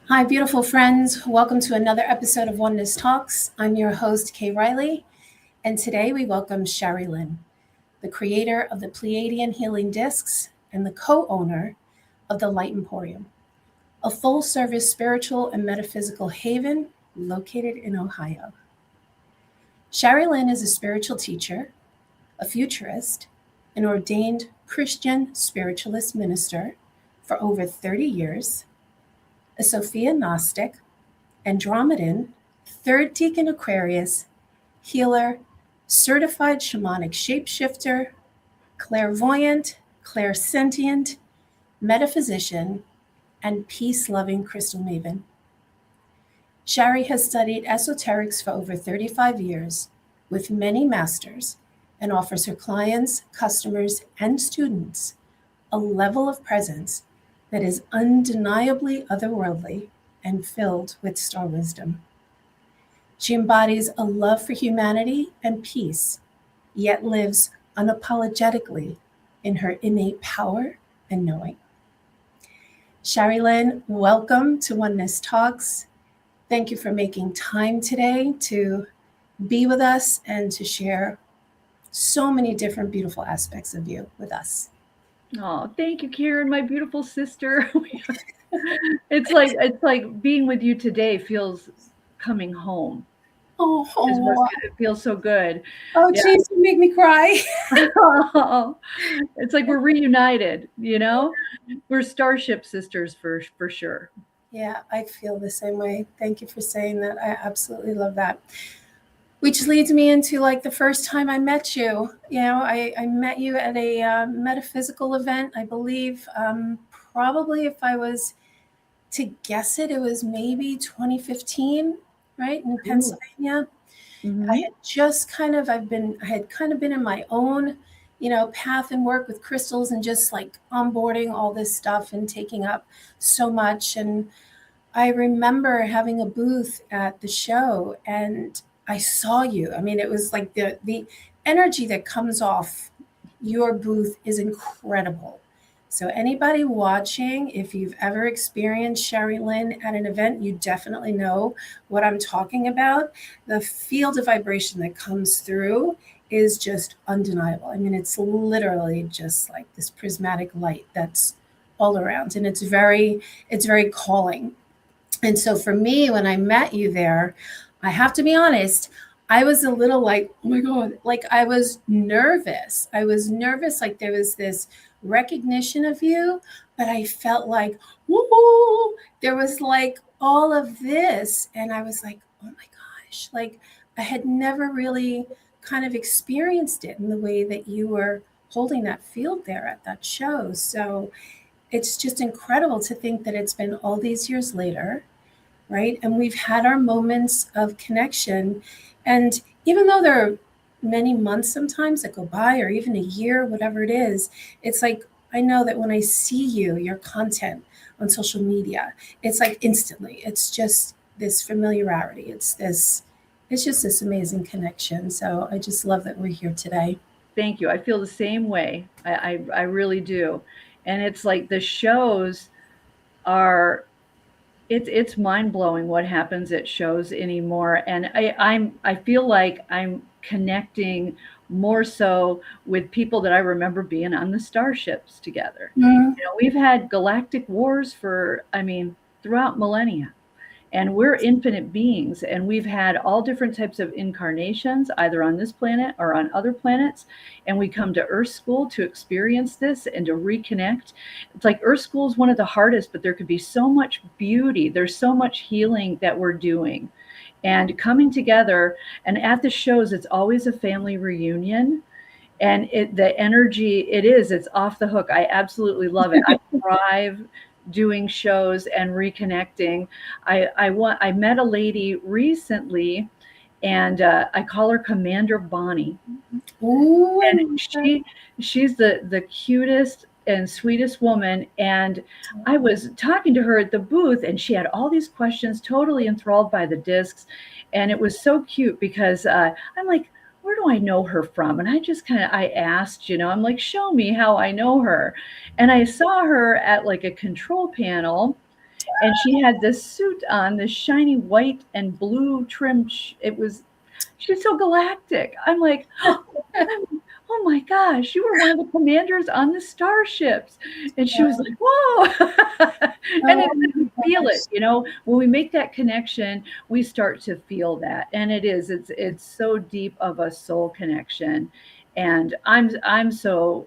Hi, beautiful friends. Welcome to another episode of Oneness Talks. I'm your host, Kay Riley, and today we welcome Shari Lynn, the creator of the Pleiadian Healing Discs and the co-owner of the Light Emporium, a full-service spiritual and metaphysical haven located in Ohio. Shari Lynn is a spiritual teacher, a futurist, an ordained Christian Spiritualist minister for over 30 years, a Sophia Gnostic, Andromedan, third deacon Aquarius, healer, certified shamanic shapeshifter, clairvoyant, clairsentient, metaphysician, and peace-loving crystal maven. Shari has studied esoterics for over 35 years with many masters and offers her clients, customers, and students a level of presence that is undeniably otherworldly and filled with star wisdom. She embodies a love for humanity and peace, yet lives unapologetically in her innate power and knowing. Shari Lynn, welcome to Oneness Talks. Thank you for making time today to be with us and to share so many different beautiful aspects of you with us. Oh, thank you, Karen, my beautiful sister. It's like being with you today feels coming home. Oh, Is what oh, it feels so good. oh, Yeah. geez, you make me cry. It's like we're reunited, you know? We're starship sisters for sure. Yeah, I feel the same way. Thank you for saying that. I absolutely love that. Which leads me into like the first time I met you. I met you at a metaphysical event, I believe. Probably if I was to guess it, it was maybe 2015, right, in Pennsylvania. I Mm-hmm. had just kind of, I had kind of been in my own, path and work with crystals and just like onboarding all this stuff and taking up so much. And I remember having a booth at the show and I saw you. I mean, it was like the energy that comes off your booth is incredible. So anybody watching, if you've ever experienced Shari Lynn at an event, you definitely know what I'm talking about. The field of vibration that comes through is just undeniable. I mean, it's literally just like this prismatic light that's all around and it's very calling. And so for me, when I met you there, I have to be honest, I was a little like, oh my God, like I was nervous. I was nervous, like there was this recognition of you, but I felt like, woo, there was like all of this. And I was like, oh my gosh, like I had never really kind of experienced it in the way that you were holding that field there at that show. So it's just incredible to think that it's been all these years later, right? And we've had our moments of connection. And even though there are many months sometimes that go by, or even a year, whatever it is, it's like I know that when I see you, your content on social media, it's like instantly, it's just this familiarity. It's just this amazing connection. So I just love that we're here today. Thank you. I feel the same way. I really do. And it's like the shows are it's mind blowing what happens at shows anymore. And I feel like I'm connecting more so with people that I remember being on the starships together. Mm, We've had galactic wars for, I mean, throughout millennia. And we're infinite beings, and we've had all different types of incarnations, either on this planet or on other planets. And we come to Earth School to experience this and to reconnect. It's like Earth School is one of the hardest, but there could be so much beauty. There's so much healing that we're doing. And coming together, and at the shows, it's always a family reunion. And the energy, it's off the hook. I absolutely love it. I thrive doing shows and reconnecting. I met a lady recently, and I call her Commander Bonnie, ooh, I and love that. she's the cutest and sweetest woman. And I was talking to her at the booth, and she had all these questions, totally enthralled by the discs. And it was so cute because I'm like, where do I know her from? And I just I asked, I'm like, show me how I know her. And I saw her at like a control panel, And she had this suit on, this shiny white and blue trim. She's so galactic. I'm like, oh my gosh, you were one of the commanders on the starships. And she was like, whoa. And you feel it, when we make that connection, we start to feel that. And it's so deep of a soul connection. And I'm so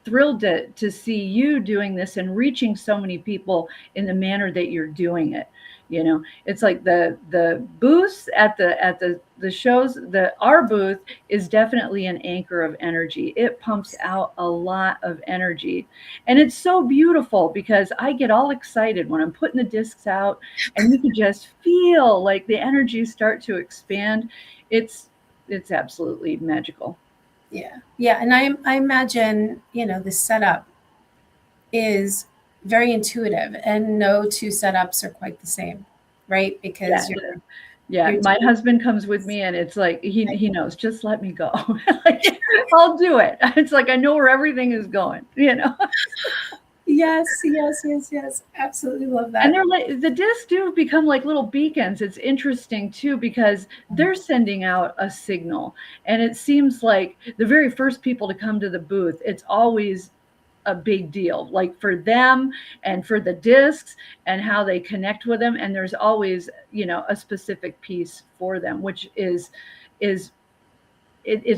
thrilled to see you doing this and reaching so many people in the manner that you're doing it. It's like the booths at the shows. Our booth is definitely an anchor of energy. It pumps out a lot of energy, and it's so beautiful because I get all excited when I'm putting the discs out, and you can just feel like the energy start to expand. It's absolutely magical. Yeah, and I imagine the setup is very intuitive, and no two setups are quite the same, right? Because you're my husband comes with me, and it's like he knows, just let me go. Like, I'll do it. It's like I know where everything is going. Yes, absolutely love that. And they're like, the discs do become like little beacons. It's interesting too, because they're sending out a signal, and it seems like the very first people to come to the booth, it's always a big deal, like for them and for the discs and how they connect with them. And there's always, a specific piece for them, which is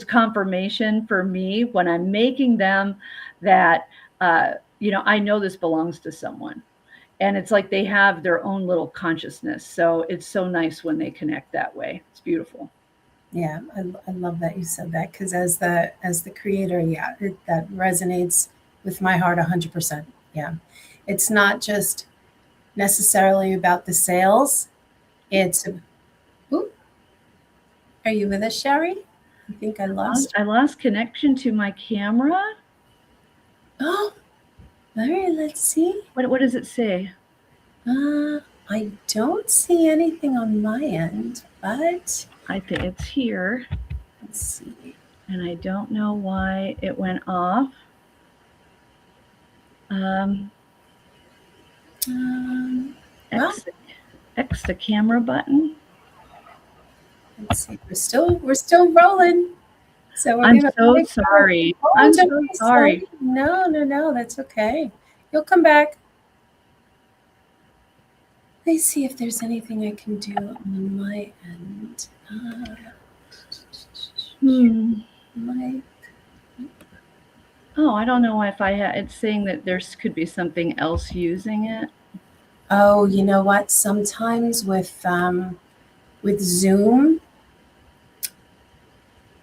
confirmation for me when I'm making them that, I know this belongs to someone. And it's like they have their own little consciousness. So it's so nice when they connect that way. It's beautiful. Yeah, I love that you said that, because as the creator, that resonates with my heart 100%. Yeah, it's not just necessarily about the sales. It's, ooh, are you with us, Shari? I think I lost. I lost connection to my camera. Oh, all right. Let's see. What does it say? I don't see anything on my end, but I think it's here. Let's see. And I don't know why it went off. X the camera button. Let's see. We're still rolling. So I'm so sorry. I'm so sorry. No, that's okay. You'll come back. Let's see if there's anything I can do on my end. Oh, I don't know if it's saying that there could be something else using it. Oh, you know what? Sometimes with Zoom,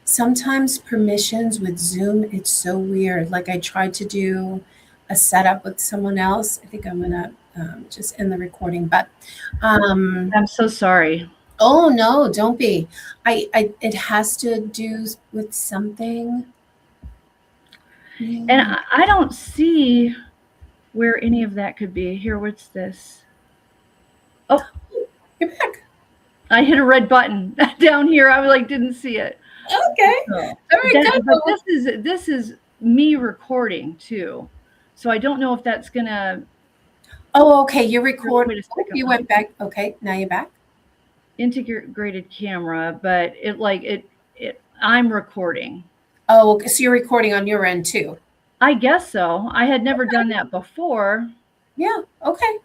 sometimes permissions with Zoom, it's so weird. Like I tried to do a setup with someone else. I think I'm gonna just end the recording, but I'm so sorry. Oh no, don't be. It has to do with something. And I don't see where any of that could be. Here, what's this? Oh, you're back. I hit a red button down here. I didn't see it. Okay. Very good. But this is me recording too. So I don't know if that's gonna. Oh, okay. You're recording. You went back. Okay, now you're back. Integrated camera, but I'm recording. Oh, okay. So you're recording on your end too? I guess so. I had never done that before. Yeah. Okay.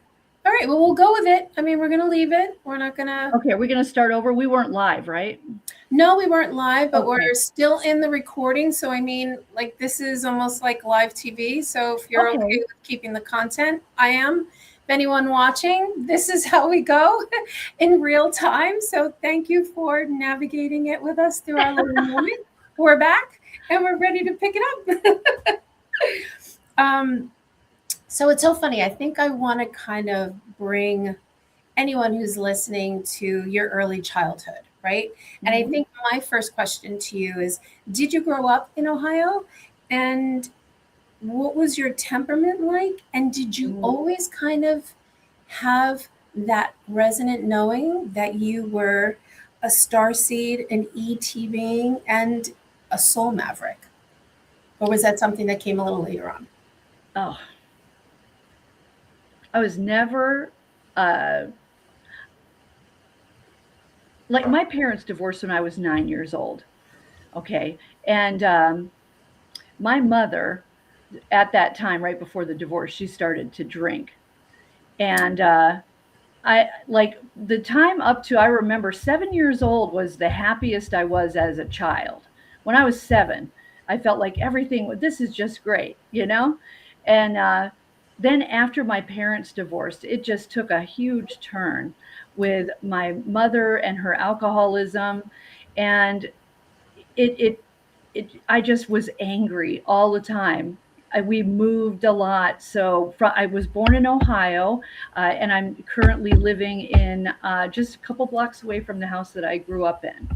All right. Well, we'll go with it. I mean, we're going to leave it. We're not going to. Okay. Are we going to start over? We weren't live, right? No, we weren't live, but we're still in the recording. So, I mean, this is almost like live TV. So if you're okay with keeping the content, I am. If anyone watching, this is how we go in real time. So thank you for navigating it with us through our little moment. We're back and we're ready to pick it up. So it's so funny. I think I want to kind of bring anyone who's listening to your early childhood, right? Mm-hmm. And I think my first question to you is, did you grow up in Ohio? And what was your temperament like? And did you always kind of have that resonant knowing that you were a starseed, an ET being, and a soul maverick? Or was that something that came a little later on? Oh, I was never like my parents divorced when I was 9 years old. Okay. And my mother, at that time, right before the divorce, she started to drink. And I like the time up to, I remember 7 years old was the happiest I was as a child. When I was 7, I felt like everything, this is just great, you know? And then after my parents divorced, it just took a huge turn with my mother and her alcoholism. And it, I just was angry all the time. We moved a lot. So I was born in Ohio, and I'm currently living in just a couple blocks away from the house that I grew up in,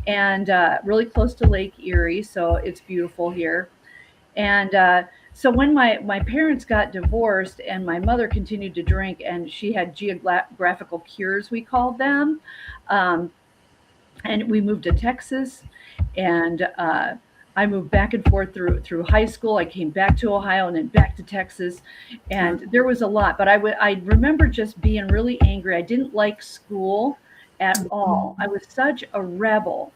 and really close to Lake Erie. So it's beautiful here. And so when my parents got divorced and my mother continued to drink, and she had geographical cures, we called them, um, and we moved to Texas, and I moved back and forth through high school. I came back to Ohio and then back to Texas, and there was a lot. But I remember just being really angry. I didn't like school at all. I was such a rebel.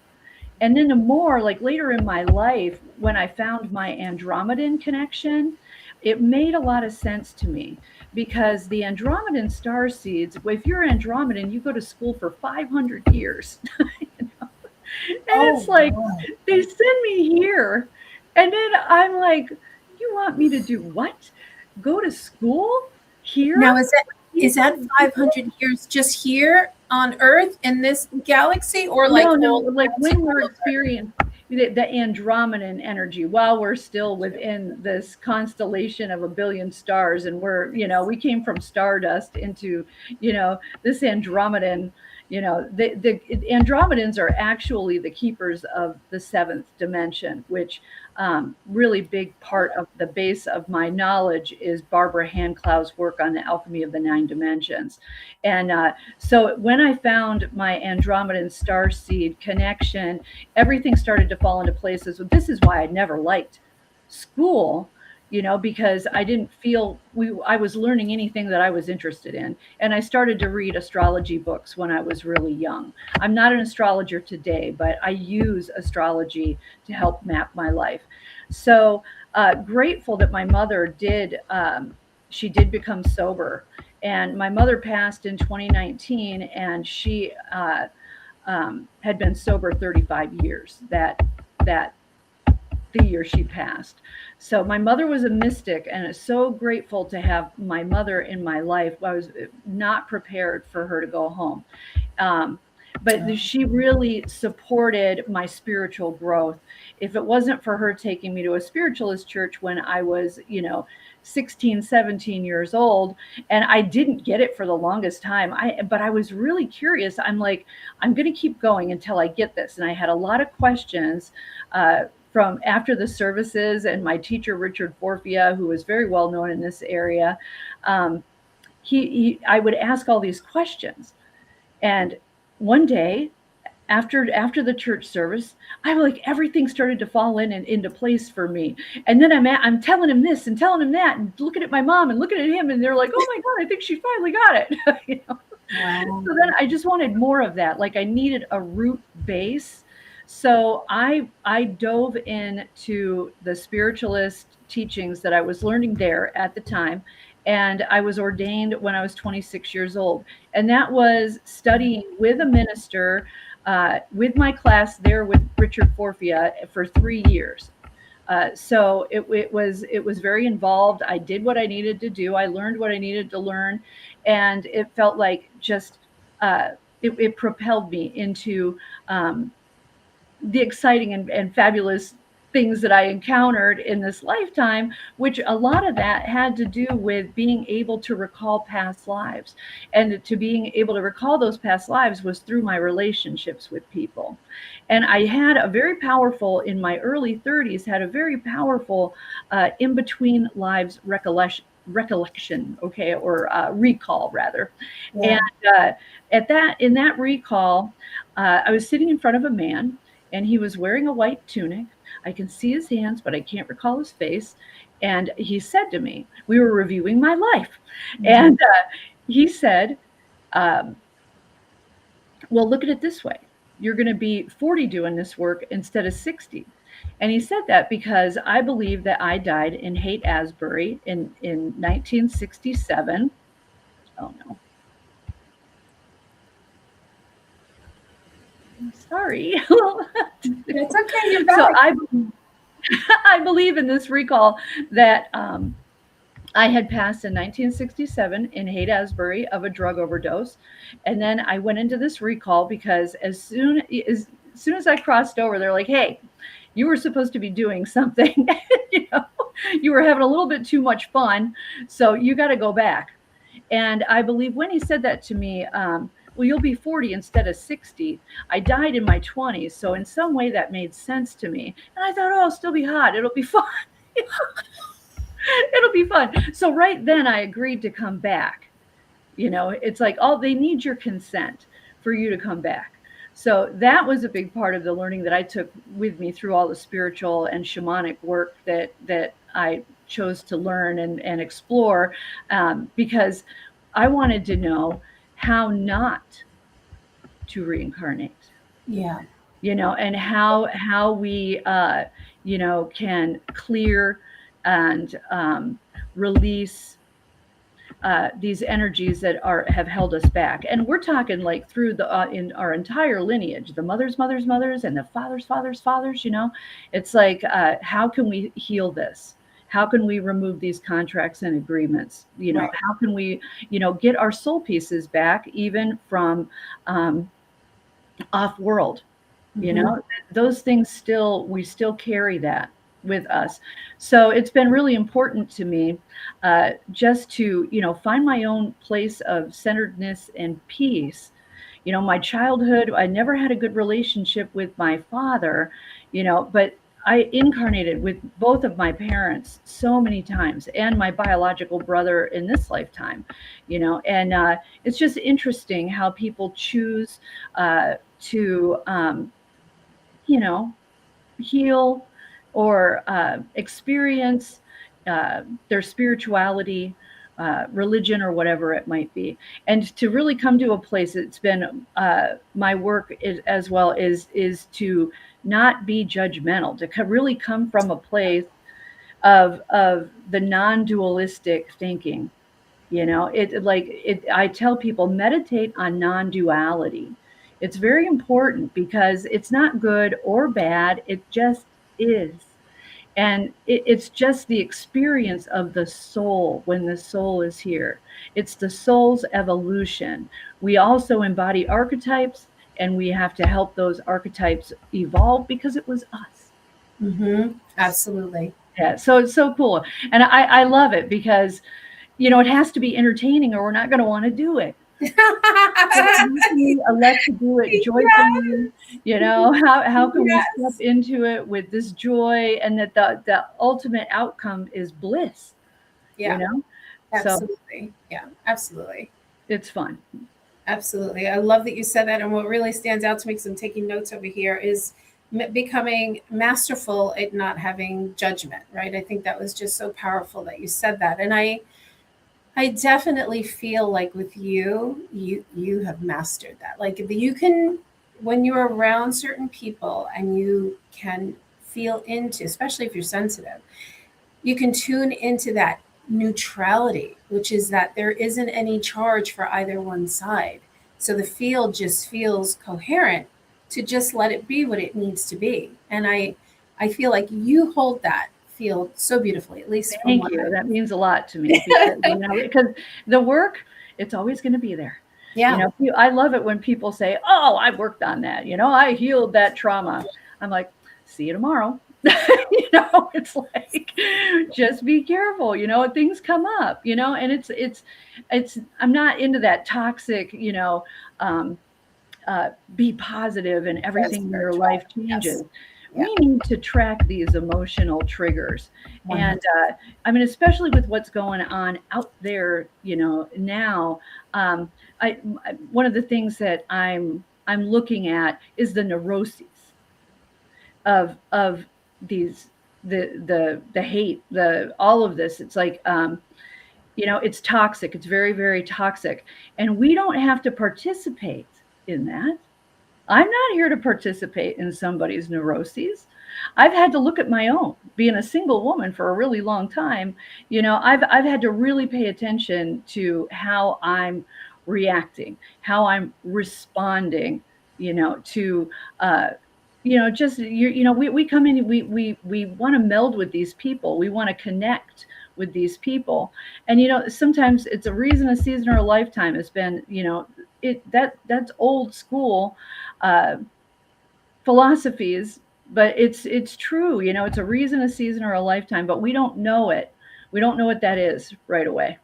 And then the more, like later in my life, when I found my Andromedan connection, it made a lot of sense to me, because the Andromedan star seeds, if you're Andromedan, you go to school for 500 years. You know? And it's like, wow. they send me here. And then I'm like, you want me to do what? Go to school here? Now, is that 500 years just here on Earth in this galaxy, or like No, like when we're experiencing the Andromedan energy, while we're still within this constellation of a billion stars, and we're, we came from stardust into, this Andromedan, the Andromedans are actually the keepers of the seventh dimension, which really big part of the base of my knowledge is Barbara Handclau's work on the alchemy of the 9 dimensions. And so when I found my Andromedan star seed connection, everything started to fall into places. This is why I never liked school, because I didn't feel I was learning anything that I was interested in. And I started to read astrology books when I was really young. I'm not an astrologer today, but I use astrology to help map my life. So grateful that my mother she did become sober. And my mother passed in 2019, and she had been sober 35 years that the year she passed. So my mother was a mystic, and it's so grateful to have my mother in my life. I was not prepared for her to go home. But she really supported my spiritual growth. If it wasn't for her taking me to a spiritualist church when I was, 16, 17 years old, and I didn't get it for the longest time. But I was really curious. I'm like, I'm going to keep going until I get this. And I had a lot of questions from after the services, and my teacher, Richard Forfia, who was very well known in this area, I would ask all these questions. And one day, after the church service, I'm like, everything started to fall into place for me. And then I'm telling him this and telling him that, and looking at my mom and looking at him, and they're like, oh my God, I think she finally got it. Wow. So then I just wanted more of that. Like I needed a root base. So I dove into the spiritualist teachings that I was learning there at the time. And I was ordained when I was 26 years old. And that was studying with a minister, with my class there with Richard Forfia for 3 years. So it was very involved. I did what I needed to do. I learned what I needed to learn. And it felt like just, it propelled me into the exciting and fabulous things that I encountered in this lifetime, which a lot of that had to do with being able to recall past lives. And to being able to recall those past lives was through my relationships with people. And I had a very powerful, in my early 30s, had a very powerful in-between lives recollection, okay, or recall rather. Yeah. And in that recall, I was sitting in front of a man, and he was wearing a white tunic. I can see his hands, but I can't recall his face. And he said to me, we were reviewing my life. Mm-hmm. And he said, um, well, look at it this way. You're going to be 40 doing this work instead of 60. And he said that because I believe that I died in Haight-Ashbury in 1967. Oh, no. I'm sorry. It's okay. You're back. So I believe in this recall that I had passed in 1967 in Haight-Ashbury of a drug overdose. And then I went into this recall because as soon as I crossed over, they're like, hey, you were supposed to be doing something. You know, you were having a little bit too much fun. So you got to go back. And I believe when he said that to me, well, you'll be 40 instead of 60. I died in my 20s. So in some way that made sense to me. And I thought, oh, I'll still be hot. It'll be fun. It'll be fun. So right then I agreed to come back. You know, it's like, oh, they need your consent for you to come back. So that was a big part of the learning that I took with me through all the spiritual and shamanic work that I chose to learn and explore, because I wanted to know how not to reincarnate. Yeah. You know, and how we, you know, can clear and release these energies that have held us back. And we're talking like through the in our entire lineage, the mothers and the fathers, you know. It's like, how can we heal this? How can we remove these contracts and agreements? You know, Right. how can we, you know, get our soul pieces back even from off world? You know, those things we still carry that with us. So it's been really important to me, just to, you know, find my own place of centeredness and peace. You know, my childhood, I never had a good relationship with my father, you know, but I incarnated with both of my parents so many times and my biological brother in this lifetime, you know, and it's just interesting how people choose to, you know, heal or experience their spirituality, religion, or whatever it might be. And to really come to a place, it's been my work as well is to not be judgmental, to really come from a place of the non-dualistic thinking. You know, I tell people, meditate on non-duality. It's very important because it's not good or bad. It just is. And it's just the experience of the soul when the soul is here. It's the soul's evolution. We also embody archetypes, and we have to help those archetypes evolve because it was us. Absolutely. Yeah. So it's so cool. And I love it because, you know, it has to be entertaining or we're not going to want to do it. We elect to do it joyfully. You know, how can we step into it with this joy, and that the ultimate outcome is bliss? Yeah. You know, Absolutely. Yeah, absolutely. It's fun. Absolutely. I love that you said that. And what really stands out to me, because I'm taking notes over here, is becoming masterful at not having judgment, right? I think that was just so powerful that you said that. And I definitely feel like with you have mastered that. Like you can, when you're around certain people and you can feel into, especially if you're sensitive, you can tune into that neutrality, which is that there isn't any charge for either one side. So the field just feels coherent to just let it be what it needs to be. And I feel like you hold that field so beautifully, at least from Thank you. That means a lot to me because, you know, because the work, it's always going to be there. Yeah. You know, I love it when people say, oh, I worked on that. You know, I healed that trauma. I'm like, see you tomorrow. You know, it's like, just be careful, you know, things come up, you know, and it's, I'm not into that toxic, you know, be positive and everything in your life changes. Yes. Yeah. We need to track these emotional triggers. And I mean, especially with what's going on out there, you know, now, one of the things that I'm looking at is the neuroses of these, the hate, all of this. It's like, It's toxic. It's very, very toxic. And we don't have to participate in that. I'm not here to participate in somebody's neuroses. I've had to look at my own. Being a single woman for a really long time, I've had to really pay attention to how I'm reacting, how I'm responding, to just we come in, we want to meld with these people. We want to connect with these people. And sometimes it's a reason, a season, or a lifetime. Has been, that's old school philosophies, but it's true. It's a reason, a season, or a lifetime, but we don't know it. We don't know what that is right away.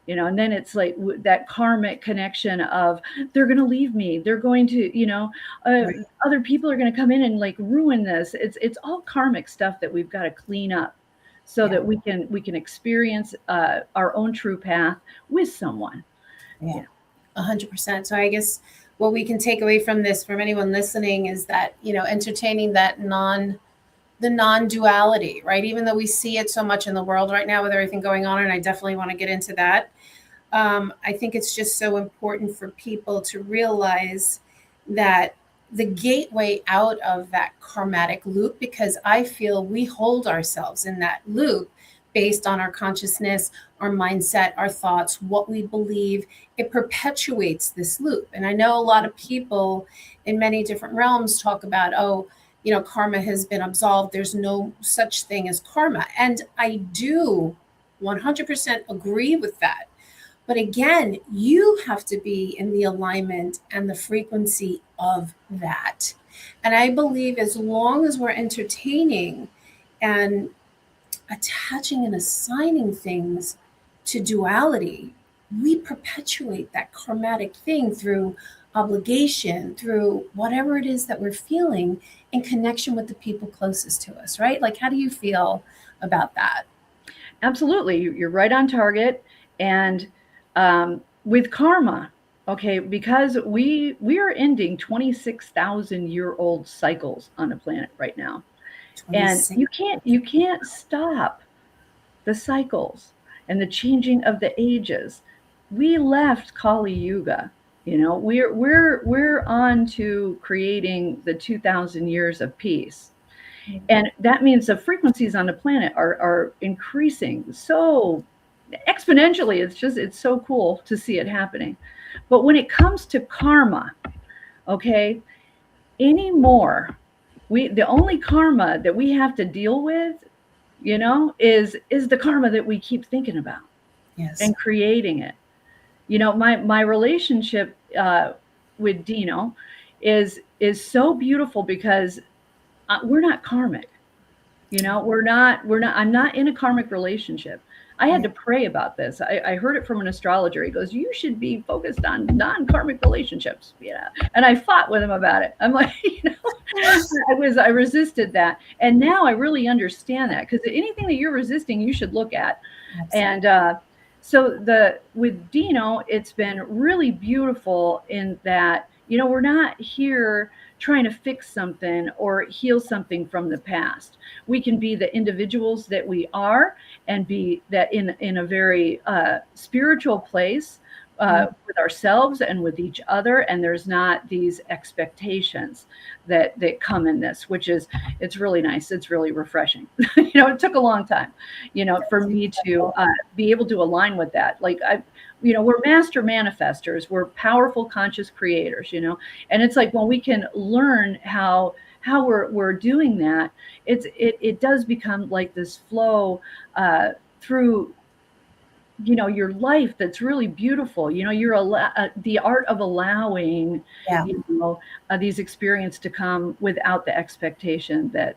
And then it's like that karmic connection of, they're going to leave me. They're going to, Right. other people are going to come in and like ruin this. It's all karmic stuff that we've got to clean up so Yeah. that we can experience our own true path with someone. Yeah. 100%. So I guess what we can take away from this, from anyone listening, is that, entertaining that the non-duality, right? Even though we see it so much in the world right now with everything going on, and I definitely want to get into that. I think it's just so important for people to realize that the gateway out of that karmatic loop, because I feel we hold ourselves in that loop based on our consciousness, our mindset, our thoughts, what we believe. It perpetuates this loop. And I know a lot of people in many different realms talk about, karma has been absolved. There's no such thing as karma. And I do 100% agree with that. But again, you have to be in the alignment and the frequency of that. And I believe as long as we're entertaining and attaching and assigning things to duality, we perpetuate that karmatic thing through obligation, through whatever it is that we're feeling in connection with the people closest to us, right? Like, how do you feel about that? Absolutely. You're right on target. And with karma, okay, because we are ending 26,000-year-old cycles on the planet right now. And 26. you can't stop the cycles and the changing of the ages. We left Kali Yuga. We're on to creating the 2,000 years of peace. And that means the frequencies on the planet are increasing so exponentially. It's so cool to see it happening. But when it comes to karma, okay, anymore, the only karma that we have to deal with, is the karma that we keep thinking about. Yes. And creating it. My relationship with Dino is so beautiful because we're not karmic. I'm not in a karmic relationship. I had to pray about this. I heard it from an astrologer. He goes, you should be focused on non-karmic relationships. And I fought with him about it. I'm like, I resisted that. And now I really understand that, because anything that you're resisting, you should look at. Absolutely. And so with Dino, it's been really beautiful in that, we're not here trying to fix something or heal something from the past. We can be the individuals that we are and be that in a very spiritual place with ourselves and with each other. And there's not these expectations that come in this, it's really nice. It's really refreshing. It took a long time, for me to be able to align with that. Like we're master manifestors, we're powerful conscious creators, and it's like when we can learn how we're doing that, it does become like this flow through your life that's really beautiful. You're the art of allowing these experiences to come without the expectation that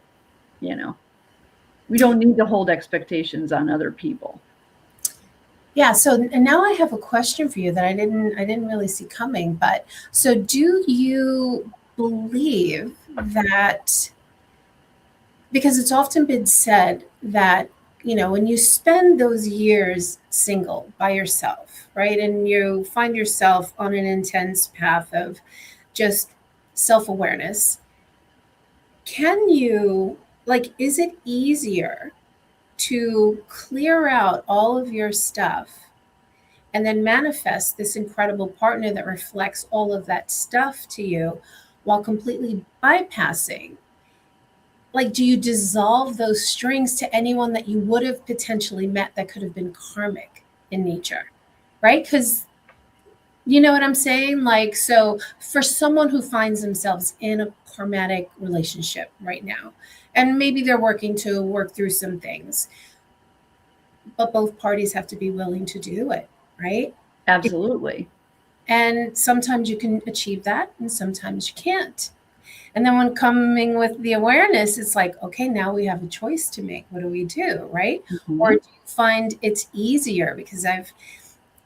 we don't need to hold expectations on other people. Yeah. So and now I have a question for you that I didn't really see coming. But so do you believe that, because it's often been said that, when you spend those years single by yourself, right, and you find yourself on an intense path of just self-awareness, is it easier to clear out all of your stuff and then manifest this incredible partner that reflects all of that stuff to you while completely bypassing? Like, do you dissolve those strings to anyone that you would have potentially met that could have been karmic in nature, right? Because you know what I'm saying? Like, so for someone who finds themselves in a karmatic relationship right now, and maybe they're working to work through some things, but both parties have to be willing to do it, right? Absolutely. And sometimes you can achieve that, and sometimes you can't. And then when coming with the awareness, it's like, okay, now we have a choice to make. What do we do, right? Mm-hmm. Or do you find it's easier? Because I've,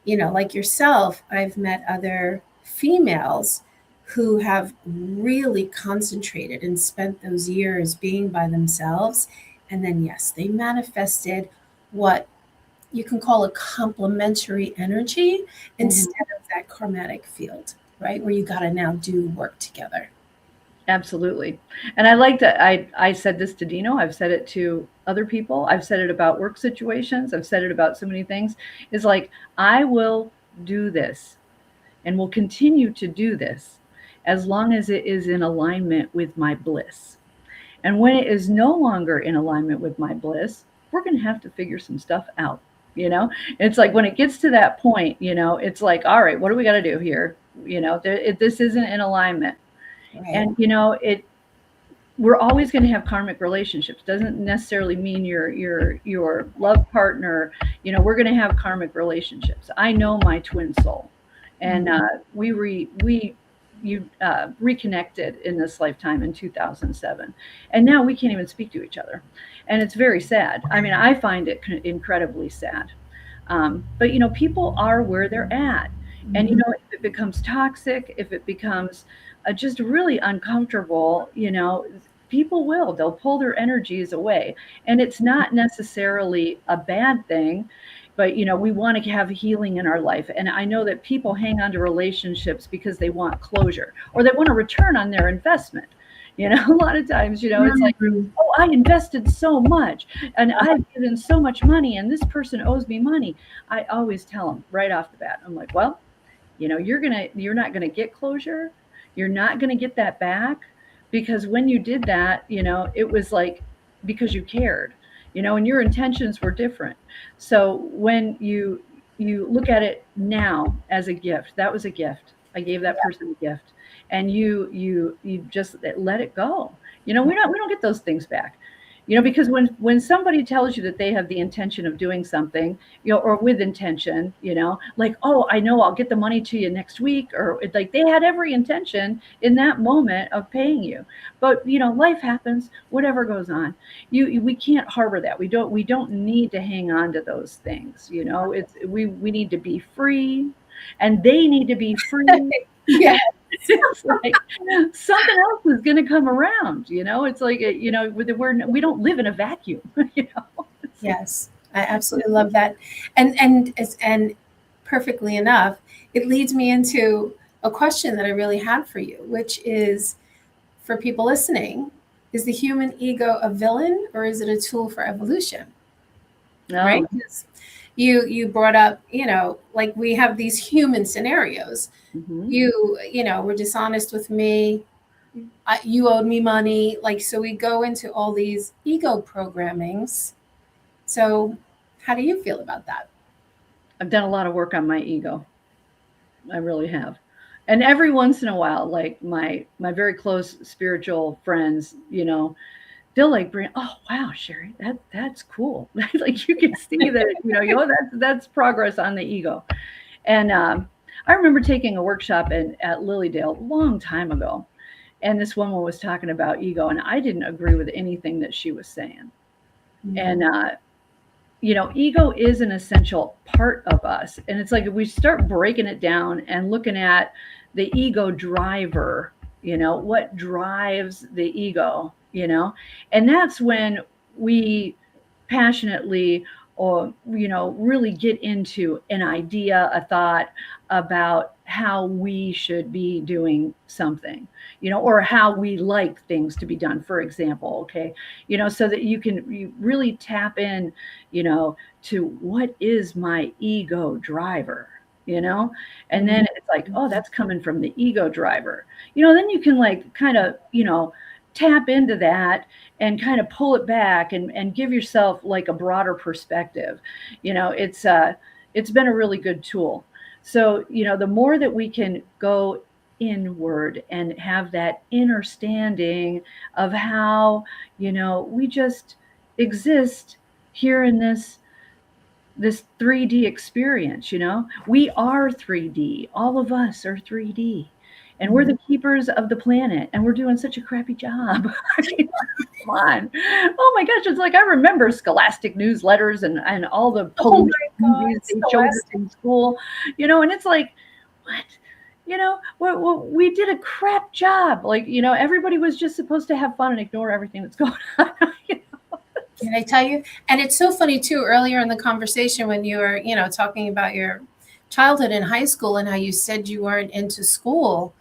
you know, like yourself, I've met other females who have really concentrated and spent those years being by themselves. And then, yes, they manifested what you can call a complementary energy instead of that karmatic field, right? Where you got to now do work together. Absolutely. And I like that. I said this to Dino. I've said it to other people. I've said it about work situations. I've said it about so many things. It's like, I will do this and will continue to do this as long as it is in alignment with my bliss. And when it is no longer in alignment with my bliss, we're going to have to figure some stuff out. You know, it's like when it gets to that point, you know, it's like, all right, what do we got to do here? You know, this isn't in alignment. Right. And, you know, we're always going to have karmic relationships. Doesn't necessarily mean your love partner, you know, we're going to have karmic relationships. I know my twin soul, and we reconnected in this lifetime in 2007, and now we can't even speak to each other, and it's very sad. I mean, I find it incredibly sad. But you know, people are where they're at, and you know, if it becomes toxic, if it becomes just really uncomfortable, you know, they'll pull their energies away, and it's not necessarily a bad thing. But you know, we want to have healing in our life, and I know that people hang on to relationships because they want closure or they want a return on their investment. You know, a lot of times, you know, it's like, oh, I invested so much and I've given so much money and this person owes me money. I always tell them right off the bat, I'm like, well, you know, you're not gonna get closure. You're not gonna get that back, because when you did that, you know, it was like because you cared, you know, and your intentions were different. So when you look at it now as a gift, that was a gift. I gave that person a gift, and you just let it go. You know, we don't get those things back. You know, because when somebody tells you that they have the intention of doing something, you know, or with intention, you know, like, oh, I know I'll get the money to you next week, or like they had every intention in that moment of paying you. But, you know, life happens, whatever goes on. We can't harbor that. We don't need to hang on to those things. You know, we need to be free, and they need to be free. Yeah. It's like something else is going to come around, you know. It's like, you know, we don't live in a vacuum, you know. Yes, I absolutely love that, and perfectly enough, it leads me into a question that I really had for you, which is, for people listening, is the human ego a villain or is it a tool for evolution? Right? You brought up, you know, like we have these human scenarios. You know, were dishonest with me. You owed me money. Like, so we go into all these ego programmings. So how do you feel about that? I've done a lot of work on my ego. I really have. And every once in a while, like my very close spiritual friends, you know, they'll like bring, oh wow, Shari, that's cool. Like you can see that, you know, that's progress on the ego. And I remember taking a workshop at Lilydale a long time ago, and this woman was talking about ego, and I didn't agree with anything that she was saying. And you know, ego is an essential part of us, and it's like if we start breaking it down and looking at the ego driver, you know, what drives the ego, you know, and that's when we passionately, or you know, really get into an idea, a thought about how we should be doing something, you know, or how we like things to be done, for example. Okay, you know, so that you really tap in, you know, to what is my ego driver, you know? And then it's like, oh, that's coming from the ego driver. Then you can like kind of, tap into that and kind of pull it back and give yourself like a broader perspective. It's been a really good tool. So, the more that we can go inward and have that inner standing of how, we just exist here in this 3D experience, we are 3D. All of us are 3D. And we're the keepers of the planet, and we're doing such a crappy job. Come on. Oh my gosh, it's like I remember scholastic newsletters and all the movies they showed us in school, and it's like, what? We did a crap job. Like, everybody was just supposed to have fun and ignore everything that's going on. Can I tell you? And it's so funny too, earlier in the conversation when you were, talking about your childhood in high school and how you said you weren't into school.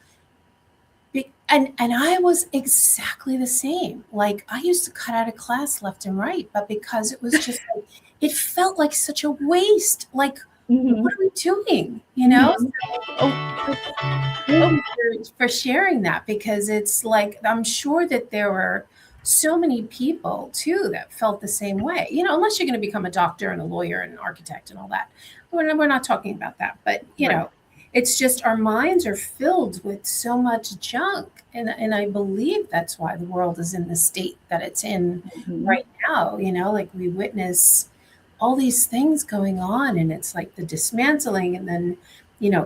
And I was exactly the same. Like, I used to cut out of class left and right, but because it was just like, it felt like such a waste. Like, what are we doing? For sharing that, because it's like, I'm sure that there were so many people too that felt the same way, unless you're going to become a doctor and a lawyer and an architect and all that. We're not talking about that, but right. It's just our minds are filled with so much junk. And I believe that's why the world is in the state that it's in right now. Like, we witness all these things going on, and it's like the dismantling and then,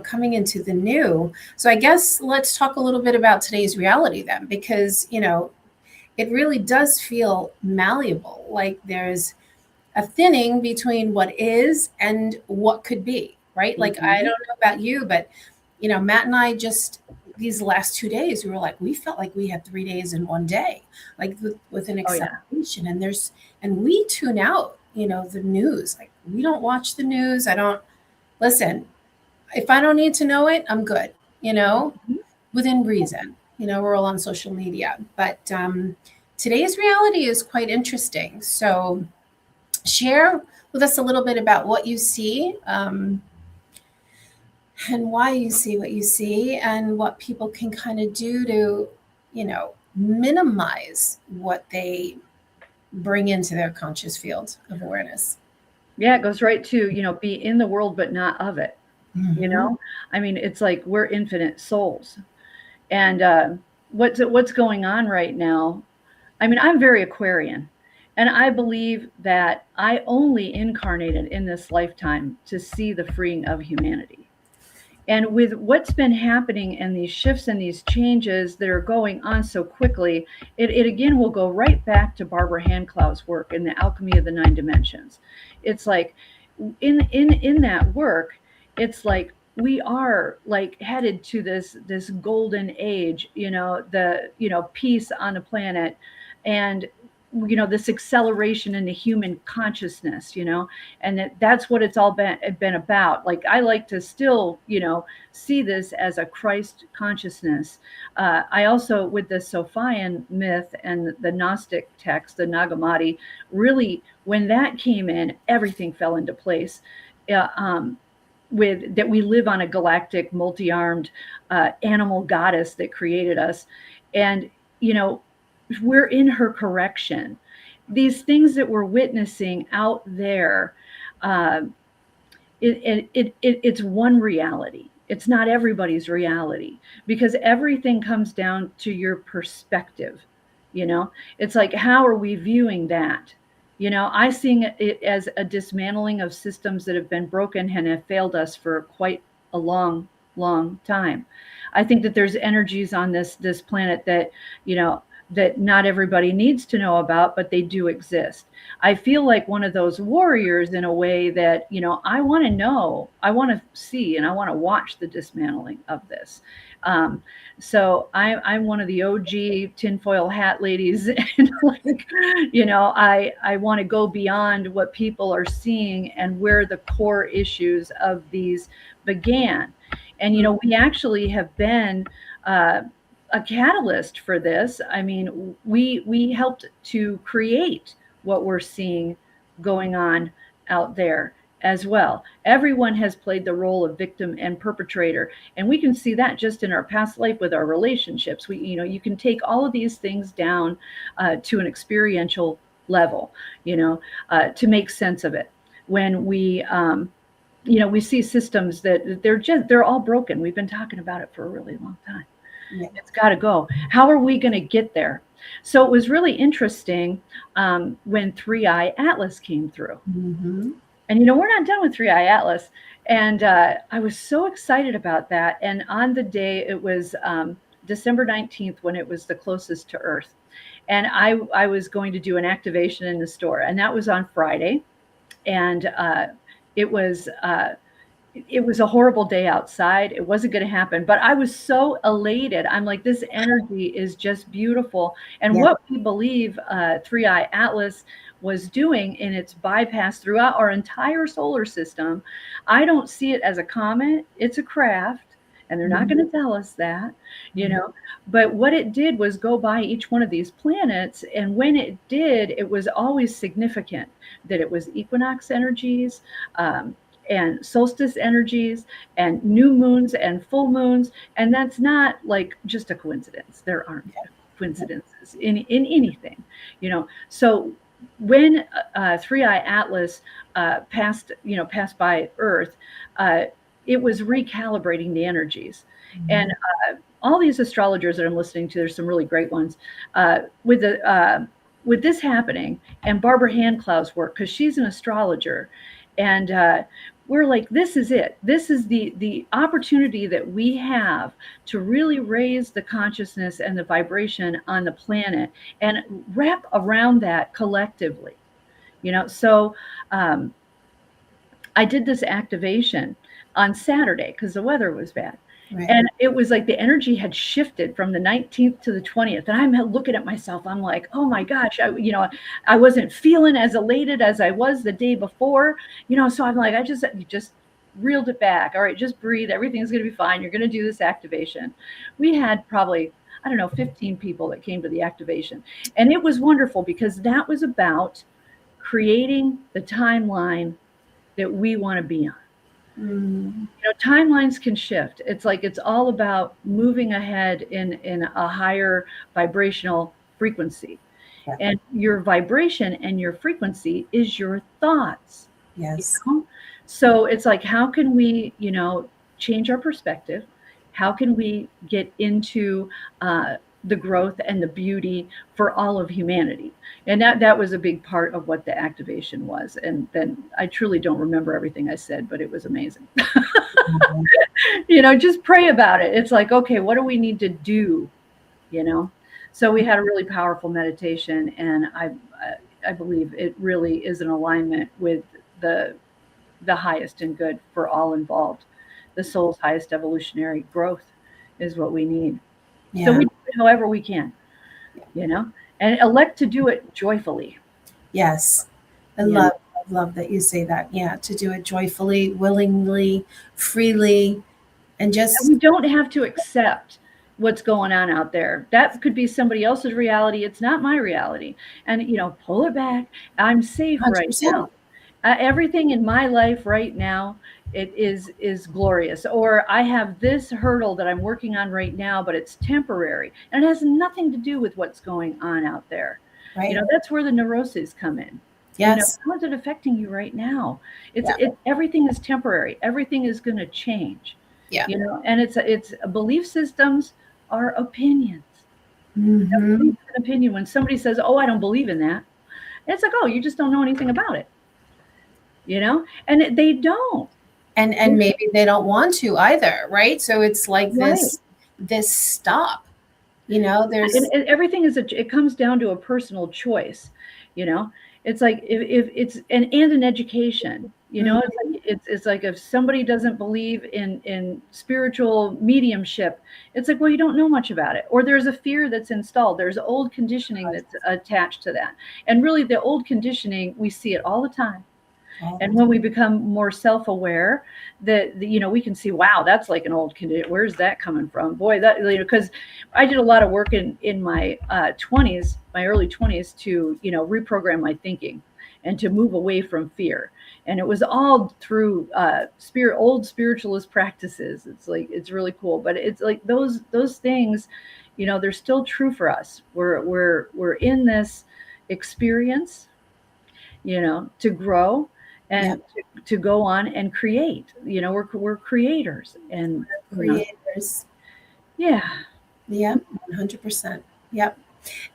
coming into the new. So I guess let's talk a little bit about today's reality then, because, it really does feel malleable. Like there's a thinning between what is and what could be. Right? Like, I don't know about you, but, Matt and I just, these last 2 days, we felt like we had 3 days in one day, like with an acceleration. And we tune out, the news. Like, we don't watch the news. I don't listen. If I don't need to know it, I'm good, within reason. We're all on social media, but today's reality is quite interesting. So share with us a little bit about what you see, and why you see what you see, and what people can kind of do to, minimize what they bring into their conscious field of awareness. Yeah, it goes right to, be in the world, but not of it. I mean, it's like we're infinite souls. And what's going on right now? I mean, I'm very Aquarian. And I believe that I only incarnated in this lifetime to see the freeing of humanity. And with what's been happening and these shifts and these changes that are going on so quickly, it again will go right back to Barbara Handclaugh's work in the Alchemy of the Nine Dimensions. It's like in that work, it's like we are like headed to this golden age, peace on the planet, and this acceleration in the human consciousness, and that's what it's all been about. Like, I like to still, see this as a Christ consciousness. I also, with the Sophian myth and the Gnostic text, the Nag Hammadi, really, when that came in, everything fell into place. With that, we live on a galactic, multi-armed animal goddess that created us, and we're in her correction. These things that we're witnessing out there, it's one reality. It's not everybody's reality, because everything comes down to your perspective. It's like, how are we viewing that? I see it as a dismantling of systems that have been broken and have failed us for quite a long, long time. I think that there's energies on this planet that, that not everybody needs to know about, but they do exist. I feel like one of those warriors in a way that, I want to know, I want to see, and I want to watch the dismantling of this. So I'm one of the OG tinfoil hat ladies, and I want to go beyond what people are seeing and where the core issues of these began. And, we actually have been a catalyst for this. I mean, we helped to create what we're seeing going on out there as well. Everyone has played the role of victim and perpetrator, and we can see that just in our past life with our relationships. You can take all of these things down to an experiential level, to make sense of it. When we see systems that they're all broken. We've been talking about it for a really long time. Yeah. It's got to go. How are we going to get there? So it was really interesting when 3i Atlas came through. Mm-hmm. And, we're not done with 3i Atlas. And I was so excited about that. And on the day, it was December 19th when it was the closest to Earth. And I was going to do an activation in the store. And that was on Friday. And it was a horrible day outside. It wasn't going to happen, but I was so elated. I'm like, this energy is just beautiful. And what we believe 3i Atlas was doing in its bypass throughout our entire solar system, I don't see it as a comet. It's a craft. And they're not going to tell us that, but what it did was go by each one of these planets. And when it did, it was always significant that it was equinox energies, and solstice energies and new moons and full moons. And that's not like just a coincidence. There aren't coincidences in anything, So when 3i Atlas passed by Earth, it was recalibrating the energies. Mm-hmm. And all these astrologers that I'm listening to, there's some really great ones, with this happening, and Barbara Handclough's work, because she's an astrologer, and we're like, this is it. This is the opportunity that we have to really raise the consciousness and the vibration on the planet and wrap around that collectively. So I did this activation on Saturday because the weather was bad. Right. And it was like the energy had shifted from the 19th to the 20th. And I'm looking at myself. I'm like, oh my gosh, I wasn't feeling as elated as I was the day before, so I'm like, I just reeled it back. All right, just breathe. Everything's going to be fine. You're going to do this activation. We had probably, 15 people that came to the activation. And it was wonderful because that was about creating the timeline that we want to be on. Timelines can shift. It's like, it's all about moving ahead in a higher vibrational frequency. Yeah. And your vibration and your frequency is your thoughts. Yes. So it's like, how can we, change our perspective? How can we get into the growth and the beauty for all of humanity? And that was a big part of what the activation was. And then I truly don't remember everything I said, but it was amazing. Just pray about it. It's like, okay, what do we need to do? So we had a really powerful meditation, and I believe it really is in alignment with the highest and good for all involved. The soul's highest evolutionary growth is what we need. Yeah. So we do it however we can, and elect to do it joyfully. Yes. I love that you say that. Yeah. To do it joyfully, willingly, freely, and we don't have to accept what's going on out there. That could be somebody else's reality. It's not my reality. And, pull it back. I'm safe 100%. Right now. Everything in my life right now, it is glorious. Or I have this hurdle that I'm working on right now, but it's temporary. And it has nothing to do with what's going on out there. Right. That's where the neuroses come in. Yes. How is it affecting you right now? Everything is temporary. Everything is going to change. Yeah. And it's belief systems are opinions. Mm-hmm. An opinion. When somebody says, "Oh, I don't believe in that," it's like, "Oh, you just don't know anything about it." And they don't. And maybe they don't want to either, right? So it's like this stop. There's and everything it comes down to a personal choice. It's like if it's an education. Mm-hmm. It's like if somebody doesn't believe in spiritual mediumship, it's like, well, you don't know much about it, or there's a fear that's installed. There's old conditioning that's attached to that, and really the old conditioning, we see it all the time. And when we become more self-aware, that we can see, wow, that's like an old condition. Where's that coming from? Boy, that because I did a lot of work in my 20s, my early 20s, to reprogram my thinking and to move away from fear and it was all through old spiritualist practices. It's like, it's really cool, but it's like those things, you know, they're still true for us. We're in this experience, you know, to grow and to go on and create. You know, we're creators, and Creators. Yeah. Yeah, 100%. Yep.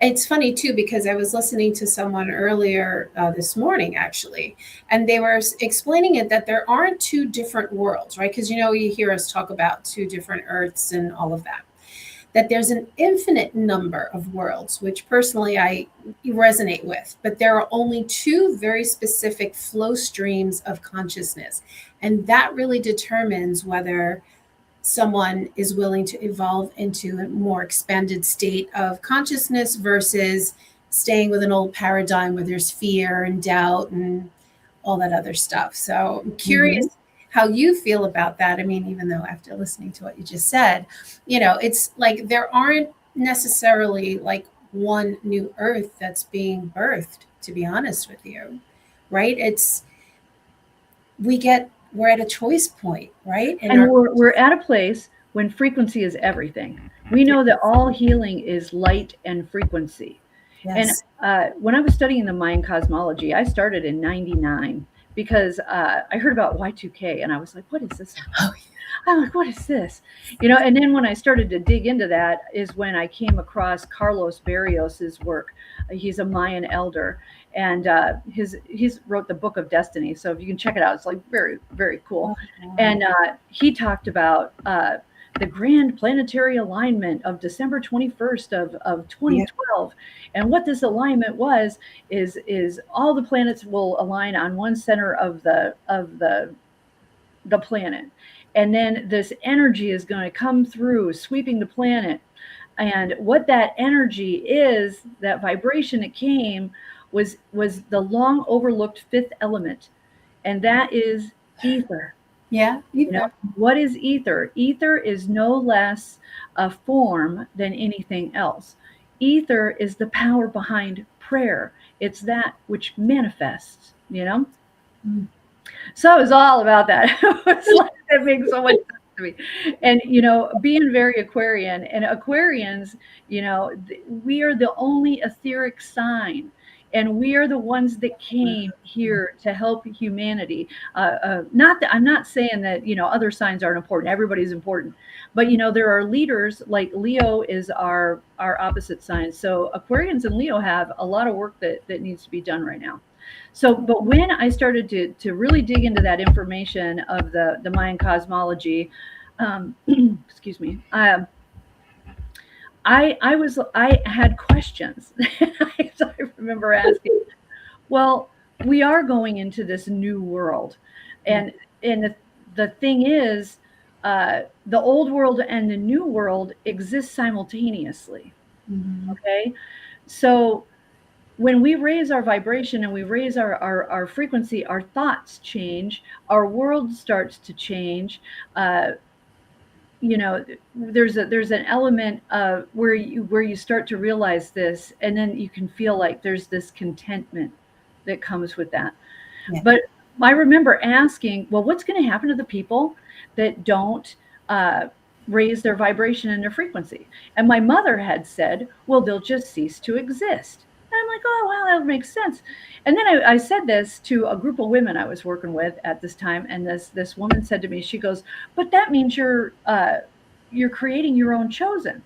It's funny too, because I was listening to someone earlier this morning, actually, and they were explaining it that there aren't two different worlds, right? Because, you know, you hear us talk about two different earths and all of that, that there's an infinite number of worlds, which personally I resonate with, but there are only two very specific flow streams of consciousness. And that really determines whether someone is willing to evolve into a more expanded state of consciousness versus staying with an old paradigm where there's fear and doubt and all that other stuff. So I'm curious how you feel about that. I mean, even though after listening to what you just said, you know, it's like there aren't necessarily like one new earth that's being birthed, to be honest with you, right? We're at a choice point, right? And we're at a place when frequency is everything. We know that all healing is light and frequency. Yes. And when I was studying the Mayan cosmology, I started in '99 because I heard about Y2K, and I was like, what is this? I'm like, what is this? You know, and then when I started to dig into that is when I came across Carlos Barrios's work. He's a Mayan elder, and he's wrote the Book of Destiny. So if you can check it out, it's like very, very cool. And he talked about the grand planetary alignment of December 21st of 2012. And what this alignment was is all the planets will align on one center of the planet. And then this energy is going to come through, sweeping the planet. And what that energy is, that vibration that came, was the long overlooked fifth element. And that is ether. Yeah. You know, what is ether? Ether is no less a form than anything else. Ether is the power behind prayer. It's that which manifests, you know? So it was all about that. It was like, that makes so much sense to me. And, you know, being very Aquarian, and Aquarians, you know, we are the only etheric sign. And we are the ones that came here to help humanity. Not that I'm not saying that, you know, other signs aren't important. Everybody's important. But, you know, there are leaders, like Leo is our opposite sign. So Aquarians and Leo have a lot of work that needs to be done right now. So, but when I started to really dig into that information of the Mayan cosmology, excuse me, I had questions. I remember asking, well, we are going into this new world, and the thing is, the old world and the new world exist simultaneously. Okay, so when we raise our vibration and we raise our frequency, our thoughts change, our world starts to change. You know, there's an element of where you start to realize this, and then you can feel like there's this contentment that comes with that. Yeah. But I remember asking, well, what's going to happen to the people that don't raise their vibration and their frequency? And my mother had said, well, they'll just cease to exist. And I'm like, oh, wow, that makes sense. And then I said this to a group of women I was working with at this time. And this woman said to me, she goes, but that means you're creating your own chosen.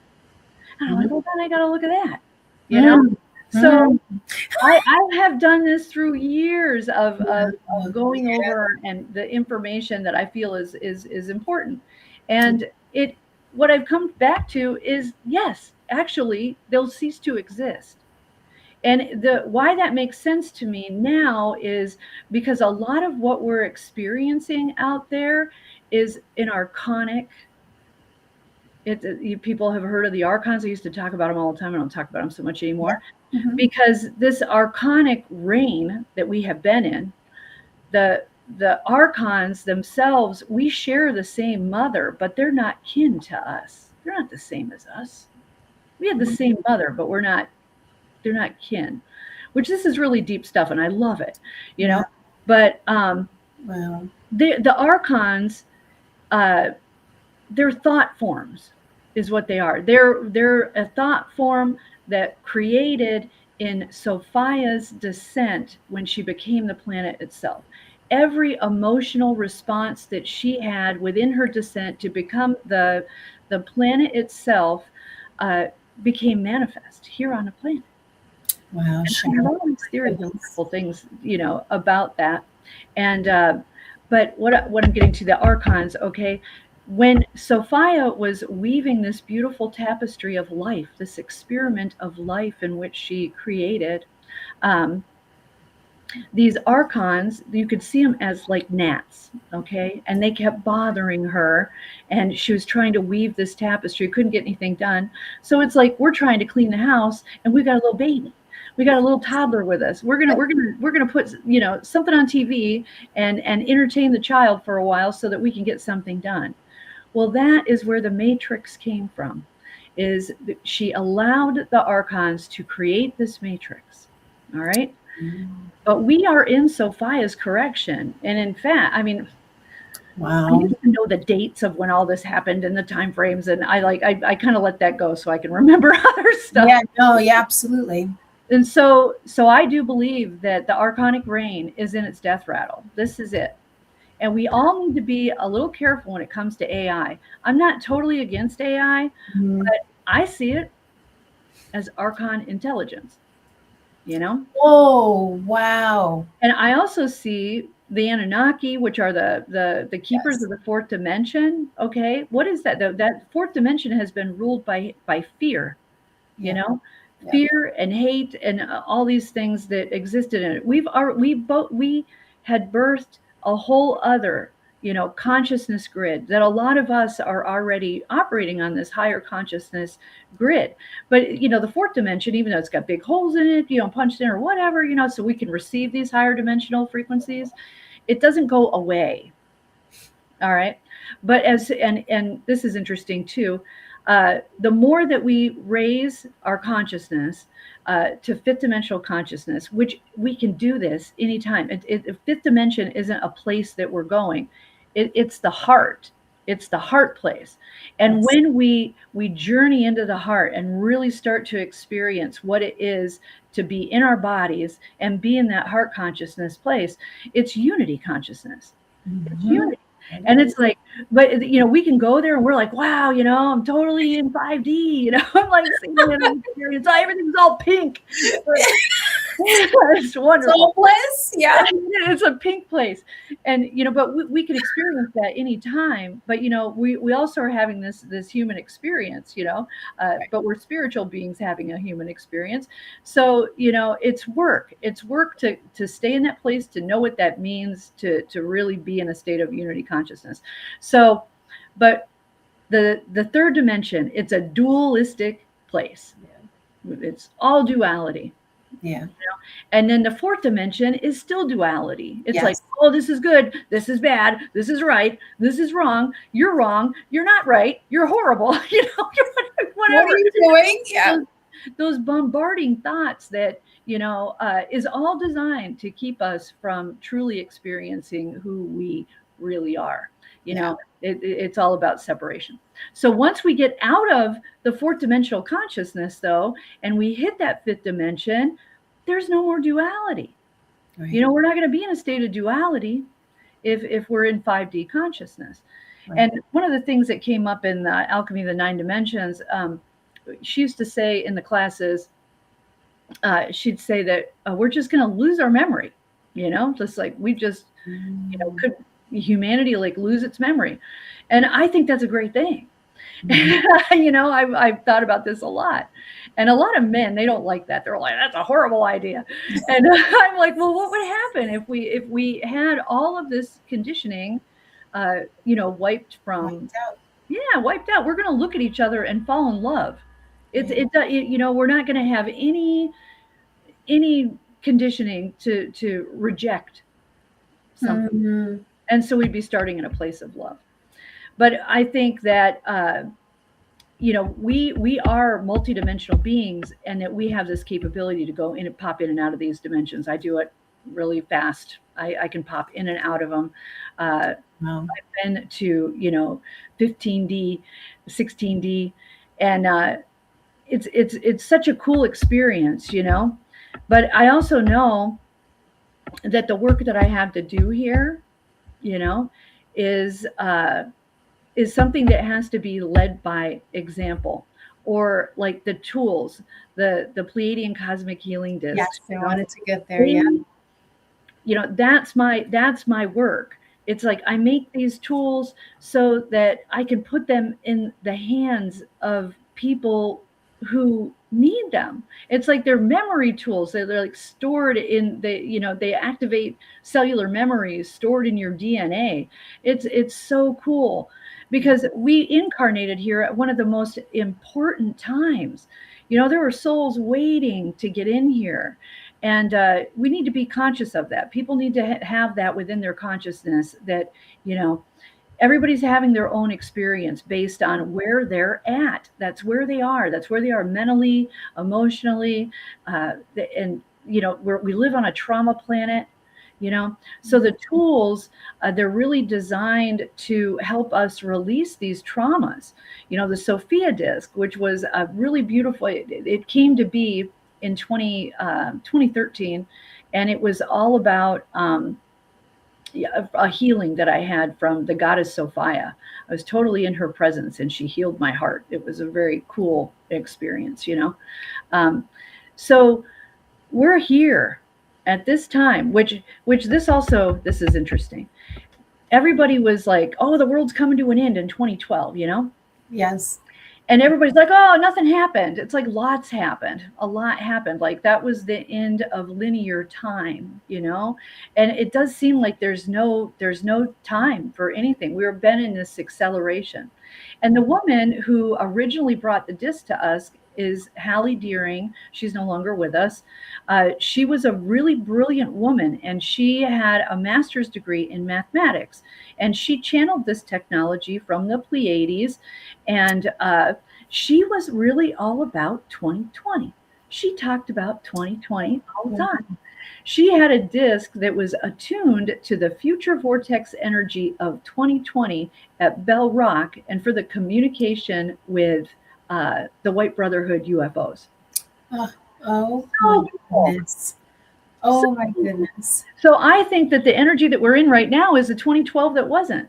And I'm like, well, then I got to look at that, you know? So I have done this through years of going over and the information that I feel is important. And what I've come back to is, yes, actually, they'll cease to exist. And why that makes sense to me now is because a lot of what we're experiencing out there is in archonic. People have heard of the archons. I used to talk about them all the time. I don't talk about them so much anymore. Because this archonic reign that we have been in, the archons themselves, we share the same mother, but they're not kin to us. They're not the same as us. We have the same mother, but they're not kin, which this is really deep stuff, and I love it, you know. But Wow. The archons, they're thought forms, is what they are. They're a thought form that created in Sophia's descent when she became the planet itself. Every emotional response that she had within her descent to become the planet itself became manifest here on the planet. Wow. And I have all these theories and wonderful things, about that. And but what I'm getting to, the archons, okay, when Sophia was weaving this beautiful tapestry of life, this experiment of life in which she created, these archons, you could see them as like gnats, okay, and they kept bothering her, and she was trying to weave this tapestry, couldn't get anything done. So it's like we're trying to clean the house, and we've got a little baby. We got a little toddler with us. We're gonna put something on TV and entertain the child for a while so that we can get something done. Well, that is where the matrix came from. Is she allowed the archons to create this matrix? All right. But we are in Sophia's correction, and in fact, I mean, wow, I don't even know the dates of when all this happened and the time frames, and I kind of let that go so I can remember other stuff. Yeah, no, yeah, absolutely. And so I do believe that the archonic reign is in its death rattle. This is it. And we all need to be a little careful when it comes to AI. I'm not totally against AI, but I see it as archon intelligence, Oh, wow. And I also see the Anunnaki, which are the keepers of the fourth dimension. Okay. What is that? That fourth dimension has been ruled by fear, fear and hate and all these things that existed in it. We had birthed a whole other, consciousness grid that a lot of us are already operating on, this higher consciousness grid. But, the fourth dimension, even though it's got big holes in it, punched in or whatever, so we can receive these higher dimensional frequencies, it doesn't go away. All right. But and this is interesting too. The more that we raise our consciousness to fifth dimensional consciousness, which we can do this anytime. Fifth dimension isn't a place that we're going. It's the heart. It's the heart place. And when we journey into the heart and really start to experience what it is to be in our bodies and be in that heart consciousness place, it's unity consciousness. It's unity. And it's like, but we can go there and we're like, wow, I'm totally in 5D, I'm like seeing it experience. Everything's all pink. It's wonderful. It's all bliss, yeah. It's a pink place, and but we can experience that anytime. But we also are having this human experience, but we're spiritual beings having a human experience. So it's work. It's work to stay in that place, to know what that means, to really be in a state of unity consciousness. So, but the third dimension, it's a dualistic place. It's all duality. Yeah. And then the fourth dimension is still duality. It's like, oh, this is good, this is bad, this is right, this is wrong, you're not right, you're horrible, whatever. What are you doing? Yeah. Those bombarding thoughts that is all designed to keep us from truly experiencing who we really are. It's all about separation. So once we get out of the fourth dimensional consciousness, though, and we hit that fifth dimension, there's no more duality. Right. We're not going to be in a state of duality if we're in 5D consciousness. Right. And one of the things that came up in the Alchemy of the Nine Dimensions, she used to say in the classes, she'd say that we're just going to lose our memory, just like we just, could humanity like lose its memory. And I think that's a great thing. Mm-hmm. I've thought about this a lot, and a lot of men, they don't like that. They're like, that's a horrible idea. And I'm like, well, what would happen if we had all of this conditioning, wiped out? Yeah, wiped out. We're going to look at each other and fall in love. We're not going to have any conditioning to reject something. Mm-hmm. And so we'd be starting in a place of love. But I think that, we are multidimensional beings, and that we have this capability to go in and pop in and out of these dimensions. I do it really fast. I can pop in and out of them. Wow. I've been to 15D, 16D, and it's such a cool experience, But I also know that the work that I have to do here, you know, is something that has to be led by example, or like the tools, the Pleiadian cosmic healing discs. Yes, I wanted to get there. Yeah. That's my work. It's like I make these tools so that I can put them in the hands of people who need them. It's like they're memory tools. They're like stored in they activate cellular memories stored in your DNA. It's so cool because we incarnated here at one of the most important times. There were souls waiting to get in here. And we need to be conscious of that. People need to have that within their consciousness that, everybody's having their own experience based on where they're at. That's where they are. That's where they are mentally, emotionally. And, we live on a trauma planet, So the tools, they're really designed to help us release these traumas. The Sophia disc, which was a really beautiful, it came to be in 2013, and it was all about a healing that I had from the goddess Sophia. I was totally in her presence, and she healed my heart. It was a very cool experience, So we're here at this time, which this is interesting. Everybody was like, "Oh, the world's coming to an end in 2012," Yes. And everybody's like, "Oh, nothing happened." It's like lots happened. A lot happened. Like that was the end of linear time, And it does seem like there's no time for anything. We've been in this acceleration. And the woman who originally brought the disc to us is Hallie Deering. She's no longer with us. She was a really brilliant woman, and she had a master's degree in mathematics. And she channeled this technology from the Pleiades, and she was really all about 2020. She talked about 2020 all the time. She had a disc that was attuned to the future vortex energy of 2020 at Bell Rock, and for the communication with the White Brotherhood UFOs. Oh my goodness. Oh my goodness. So I think that the energy that we're in right now is the 2012 that wasn't.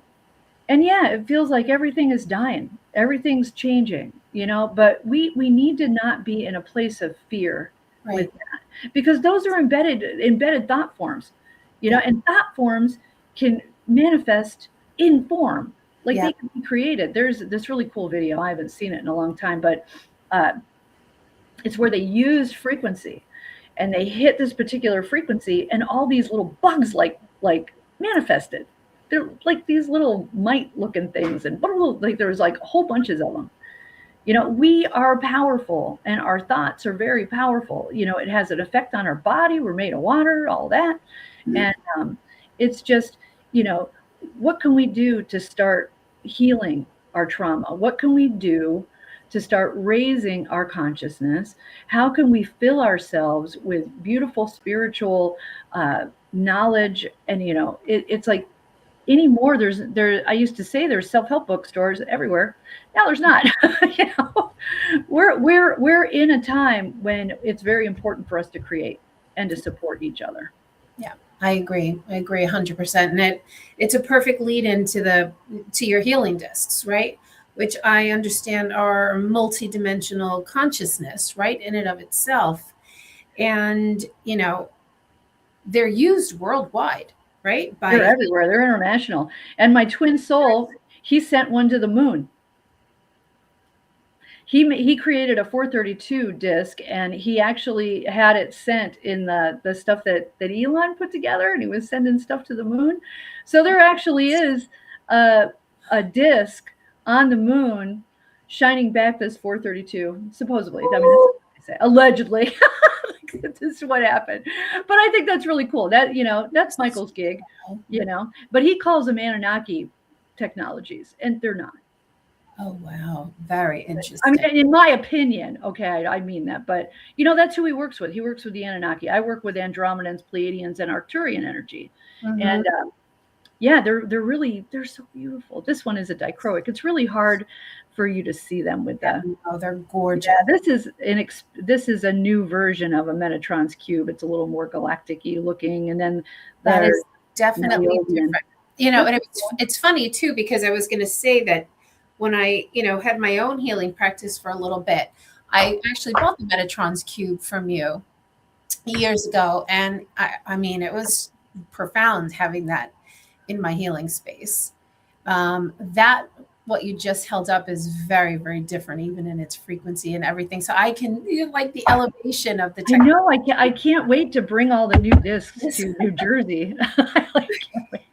And yeah, it feels like everything is dying. Everything's changing, but we need to not be in a place of fear with that, because those are embedded thought forms, and thought forms can manifest in form. Like they can be created. There's this really cool video. I haven't seen it in a long time, but it's where they used frequency, and they hit this particular frequency, and all these little bugs like manifested. They're like these little mite-looking things, and like there was like whole bunches of them. We are powerful, and our thoughts are very powerful. It has an effect on our body. We're made of water, all that, and it's just what can we do to start healing our trauma? What can we do to start raising our consciousness? How can we fill ourselves with beautiful spiritual knowledge? And it's like anymore. I used to say there's self-help bookstores everywhere. Now there's not. We're in a time when it's very important for us to create and to support each other. Yeah. I agree 100%. And it's a perfect lead into your healing discs, right? Which I understand are multidimensional consciousness, right? In and of itself. And, they're used worldwide, right? They're everywhere. They're international. And my twin soul, he sent one to the moon. He created a 432 disc, and he actually had it sent in the stuff that Elon put together, and he was sending stuff to the moon. So there actually is a disc on the moon shining back this 432, supposedly. I mean, that's what I say. Allegedly. This is what happened. But I think that's really cool. That, that's Michael's gig, but he calls them Anunnaki technologies, and they're not. Oh, wow. Very I interesting. mean, in my opinion, okay, I mean that, but that's who he works with. He works with the Anunnaki. I work with Andromedans, Pleiadians, and Arcturian energy, Mm-hmm. and yeah, they're so beautiful. This one is a dichroic. It's really hard for you to see them with Yeah, the. no, they're gorgeous. Yeah, this is a new version of a Metatron's cube. It's a little more galactic-y looking, and then That the is definitely Niobian. different. And it's funny too, because I was going to say that when I, had my own healing practice for a little bit, I actually bought the Metatron's cube from you years ago. And I mean, it was profound having that in my healing space. That what you just held up is very, very different, even in its frequency and everything. So I can like the elevation of the I know. I can't wait to bring all the new discs to New Jersey. I can't wait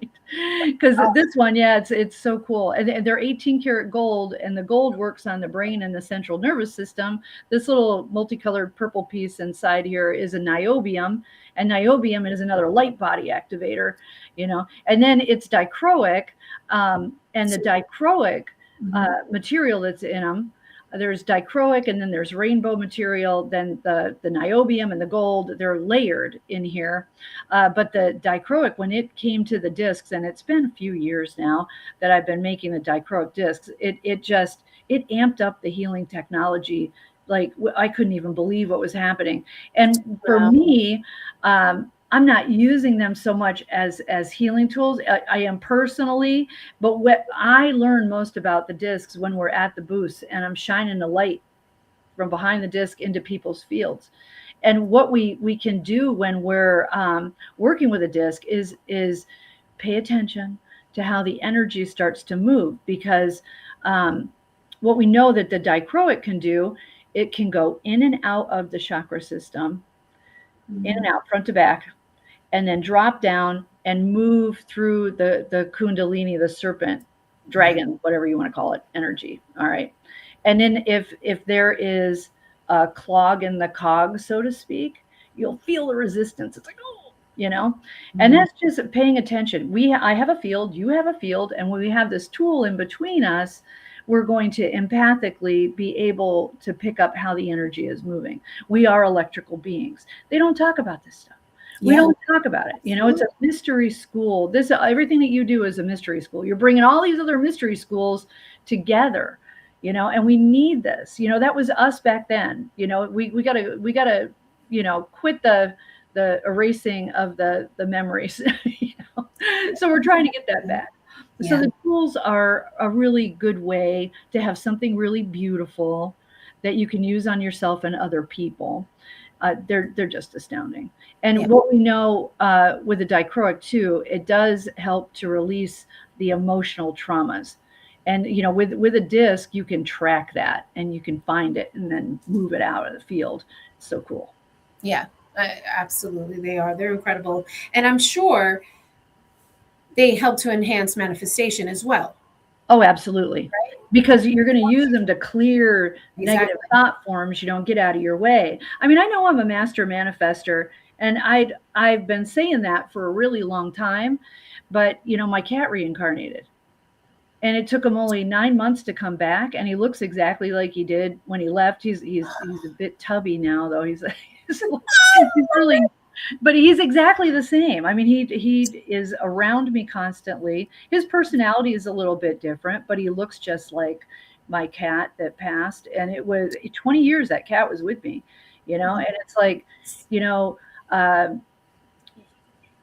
because this one, yeah, it's so cool. And they're 18 karat gold, and the gold works on the brain and the central nervous system. This little multicolored purple piece inside here is a niobium, and niobium is another light body activator. And then it's dichroic, and the dichroic material that's in them. There's dichroic, and then there's rainbow material. Then the niobium and the gold, they're layered in here. But the dichroic, when it came to the discs, and it's been a few years now that I've been making the dichroic discs, it amped up the healing technology. Like I couldn't even believe what was happening. And for me, I'm not using them so much as healing tools. I am personally, but what I learn most about the discs when we're at the booths and I'm shining the light from behind the disc into people's fields. And what we can do when we're working with a disc is pay attention to how the energy starts to move, because what we know that the dichroic can do, it can go in and out of the chakra system, in and out, front to back, and then drop down and move through the kundalini, the serpent, dragon, whatever you want to call it, energy. All right. And then if there is a clog in the cog, so to speak, you'll feel the resistance. It's like, oh, and that's just paying attention. I have a field, you have a field, and when we have this tool in between us, we're going to empathically be able to pick up how the energy is moving. We are electrical beings. They don't talk about this stuff. We don't talk about it. It's a mystery school. Everything that you do is a mystery school. You're bringing all these other mystery schools together, and we need this. That was us back then. We gotta, quit the erasing of the memories. So we're trying to get that back. Yeah. So the tools are a really good way to have something really beautiful that you can use on yourself and other people. They're just astounding. And what we know with the dichroic too, it does help to release the emotional traumas. And with a disc, you can track that and you can find it and then move it out of the field. It's so cool. Yeah, absolutely. They're incredible. And I'm sure they help to enhance manifestation as well. Oh, absolutely. Right? Because you're going to use them to clear negative thought forms you don't get out of your way. I mean, I know I'm a master manifester, and I've been saying that for a really long time, but my cat reincarnated. And it took him only 9 months to come back, and he looks exactly like he did when he left. He's a bit tubby now, though. He's really, but he's exactly the same. I mean, he is around me constantly. His personality is a little bit different, but he looks just like my cat that passed. And it was 20 years that cat was with me, and it's like,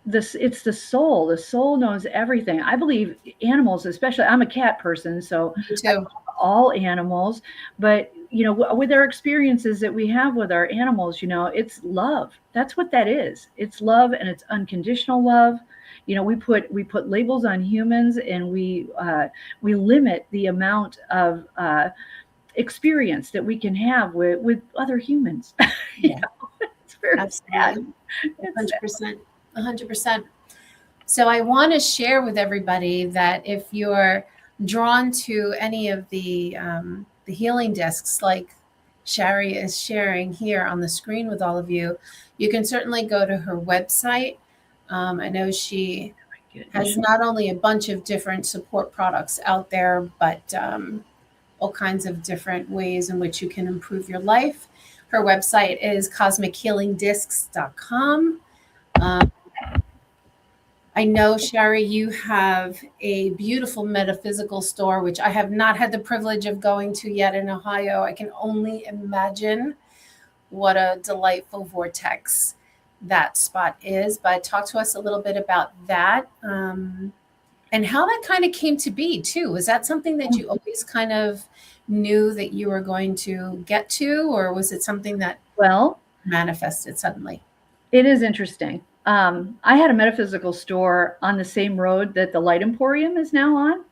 it's the soul. The soul knows everything. I believe animals, especially, I'm a cat person, so I love all animals, but with our experiences that we have with our animals, it's love. That's what that is. It's love, and it's unconditional love. We put labels on humans, and we limit the amount of experience that we can have with other humans. It's very sad. 100%. 100%. So I want to share with everybody that if you're drawn to any of the healing discs, like Shari is sharing here on the screen with all of you, you can certainly go to her website. I know she has not only a bunch of different support products out there, but all kinds of different ways in which you can improve your life. Her website is cosmichealingdiscs.com. I know, Shari, you have a beautiful metaphysical store, which I have not had the privilege of going to yet in Ohio. I can only imagine what a delightful vortex that spot is. But talk to us a little bit about that, and how that kind of came to be too. Was that something that you always kind of knew that you were going to get to, or was it something that manifested suddenly? It is interesting. I had a metaphysical store on the same road that the Light Emporium is now on.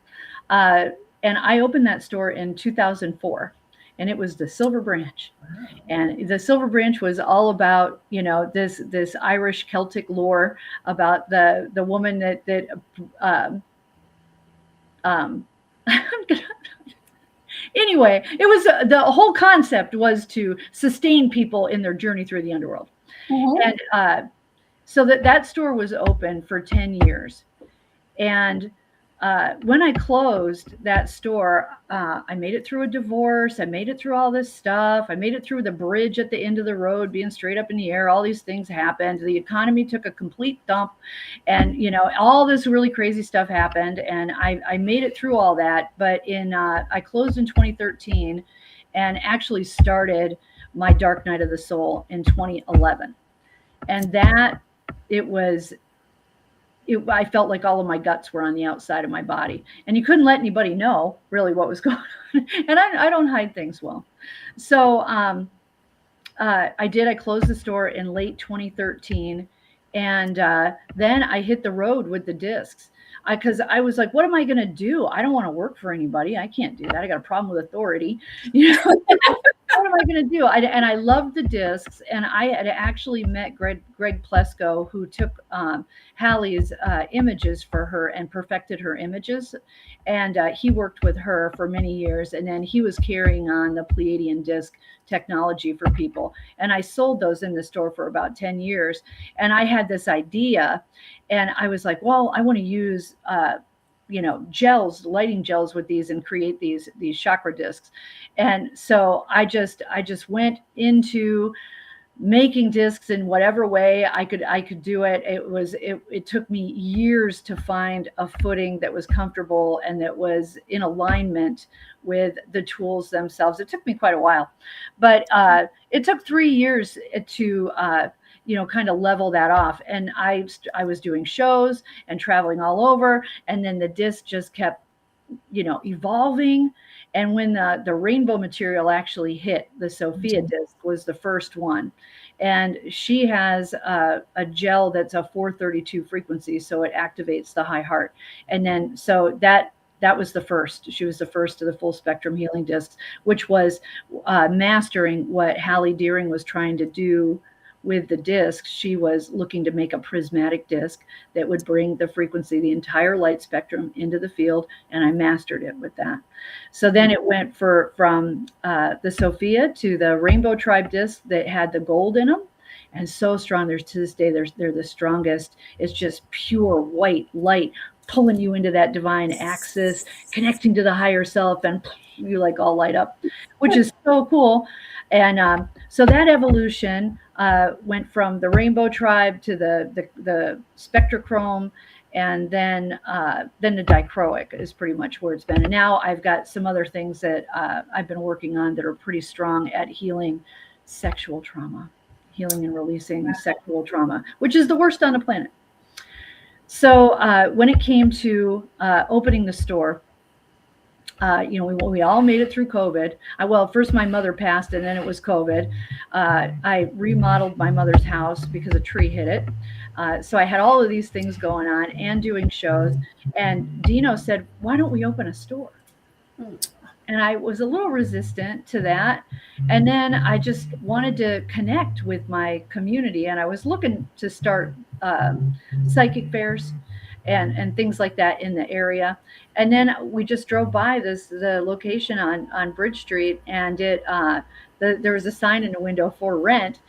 And I opened that store in 2004, and it was the Silver Branch. Wow. And the Silver Branch was all about, this Irish Celtic lore about the woman that anyway, it was the whole concept was to sustain people in their journey through the underworld. Mm-hmm. And so that store was open for 10 years. And when I closed that store, I made it through a divorce. I made it through all this stuff. I made it through the bridge at the end of the road, being straight up in the air. All these things happened. The economy took a complete dump, and all this really crazy stuff happened. And I made it through all that. But I closed in 2013, and actually started my Dark Night of the Soul in 2011. And that I felt like all of my guts were on the outside of my body, and you couldn't let anybody know really what was going on. And I don't hide things well. So I closed the store in late 2013. And then I hit the road with the discs, because I was like, what am I going to do? I don't want to work for anybody. I can't do that. I got a problem with authority. What am I going to do? And I loved the discs. And I had actually met Greg Plesko, who took Hallie's images for her and perfected her images. And he worked with her for many years. And then he was carrying on the Pleiadian disc technology for people. And I sold those in the store for about 10 years. And I had this idea, and I was like, well, I want to use gels, lighting gels with these, and create these chakra discs. And so I just went into making discs in whatever way I could do it. It took me years to find a footing that was comfortable and that was in alignment with the tools themselves. It took me quite a while, but it took 3 years to kind of level that off. And I was doing shows and traveling all over, and then the disc just kept evolving. And when the rainbow material actually hit, the Sophia disc was the first one. And she has a gel that's a 432 frequency, so it activates the high heart. And then so that was the first. She was the first of the full spectrum healing discs, which was mastering what Hallie Deering was trying to do with the disc. She was looking to make a prismatic disc that would bring the frequency, the entire light spectrum, into the field, and I mastered it with that. So then it went from the Sophia to the Rainbow Tribe disc that had the gold in them, and so strong. To this day, they're the strongest. It's just pure white light pulling you into that divine axis, connecting to the higher self, and you like all light up, which is so cool. And so that evolution went from the Rainbow Tribe to the Spectrochrome, and then the dichroic is pretty much where it's been. And now I've got some other things that I've been working on that are pretty strong at healing sexual trauma, healing and releasing sexual trauma, which is the worst on the planet. So when it came to opening the store, we all made it through COVID. First my mother passed, and then it was COVID. I remodeled my mother's house because a tree hit it. So I had all of these things going on and doing shows. And Dino said, why don't we open a store? And I was a little resistant to that. And then I just wanted to connect with my community. And I was looking to start psychic fairs and things like that in the area. And then we just drove by the location on Bridge Street, and there was a sign in the window for rent.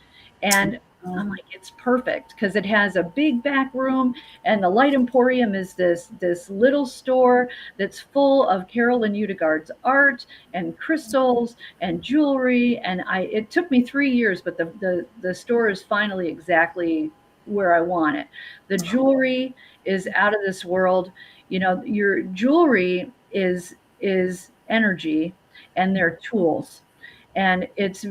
And I'm like, it's perfect because it has a big back room, and the Light Emporium is this little store that's full of Carolyn Udegard's art and crystals and jewelry. And it took me 3 years, but the store is finally exactly where I want it. The jewelry is out of this world. You know, your jewelry is energy, and they're tools. And it's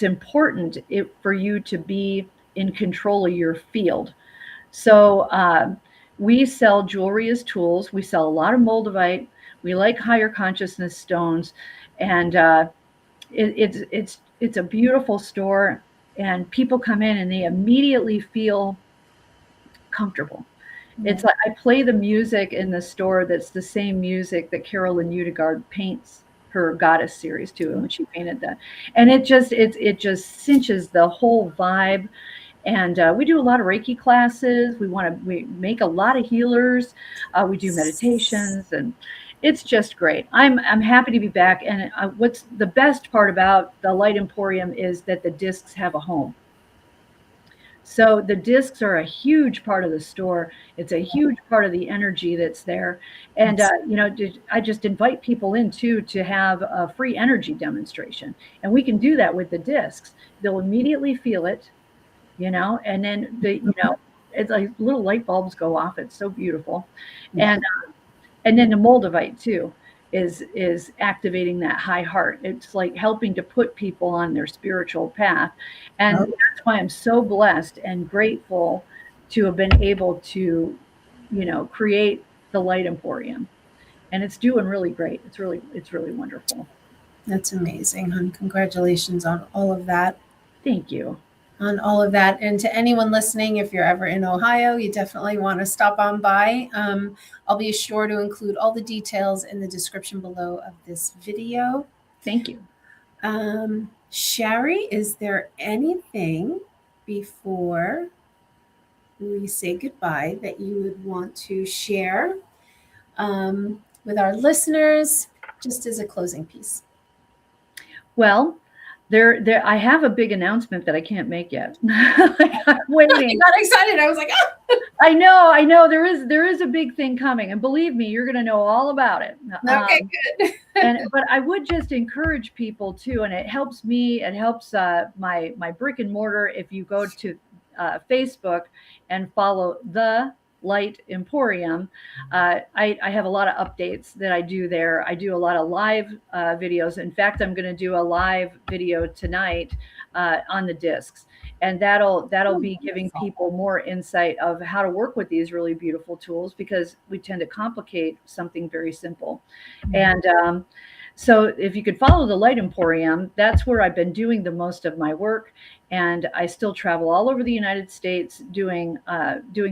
important for you to be in control of your field. So we sell jewelry as tools. We sell a lot of moldavite. We like higher consciousness stones, and it's a beautiful store. And people come in and they immediately feel comfortable. It's like I play the music in the store that's the same music that Carolyn Udegard paints her goddess series to, when she painted that. And it just cinches the whole vibe. And we do a lot of Reiki classes. We make a lot of healers. We do meditations, and it's just great. I'm happy to be back. And what's the best part about the Light Emporium is that the discs have a home. So the discs are a huge part of the store. It's a huge part of the energy that's there. And, I just invite people in too to have a free energy demonstration. And we can do that with the discs. They'll immediately feel it, and then it's like little light bulbs go off. It's so beautiful. And then the moldavite too is activating that high heart. It's like helping to put people on their spiritual path. And that's why I'm so blessed and grateful to have been able to, create the Light Emporium. And it's doing really great. It's really wonderful. That's amazing, hon. Congratulations on all of that. Thank you. On all of that. And to anyone listening, if you're ever in Ohio, you definitely want to stop on by. I'll be sure to include all the details in the description below of this video. Thank you. Shari, is there anything before we say goodbye that you would want to share with our listeners, just as a closing piece? Well, I have a big announcement that I can't make yet. I'm waiting. I got excited. I was like, ah. I know. There is a big thing coming, and believe me, you're going to know all about it. Okay, good. But I would just encourage people too, and it helps me. It helps my brick and mortar. If you go to Facebook and follow the Light Emporium, I have a lot of updates that I do there. I do a lot of live videos. In fact, I'm going to do a live video tonight on the discs, and that'll be giving people more insight of how to work with these really beautiful tools, because we tend to complicate something very simple. And so if you could follow the Light Emporium, that's where I've been doing the most of my work. And I still travel all over the United States doing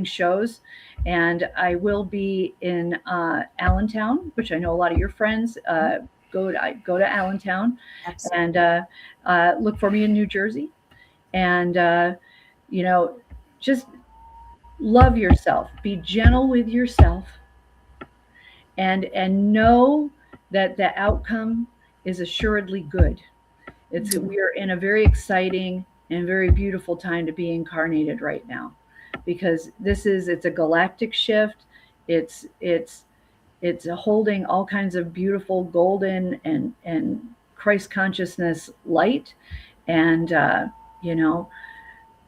shows. And I will be in Allentown, which I know a lot of your friends go to Allentown. Absolutely. And look for me in New Jersey. And just love yourself. Be gentle with yourself. And know that the outcome is assuredly good. We are in a very exciting and very beautiful time to be incarnated right now, because it's a galactic shift. It's holding all kinds of beautiful golden and Christ consciousness light, and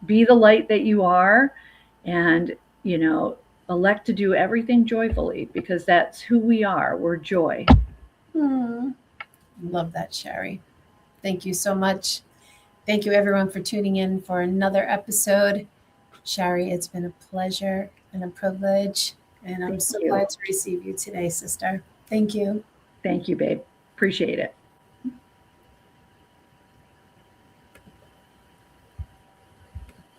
be the light that you are, and elect to do everything joyfully, because that's who we are. We're joy. Love that, Shari. Thank you so much. Thank you, everyone, for tuning in for another episode. Shari, it's been a pleasure and a privilege, and I'm so glad to receive you today, sister. Thank you. Thank you, babe. Appreciate it.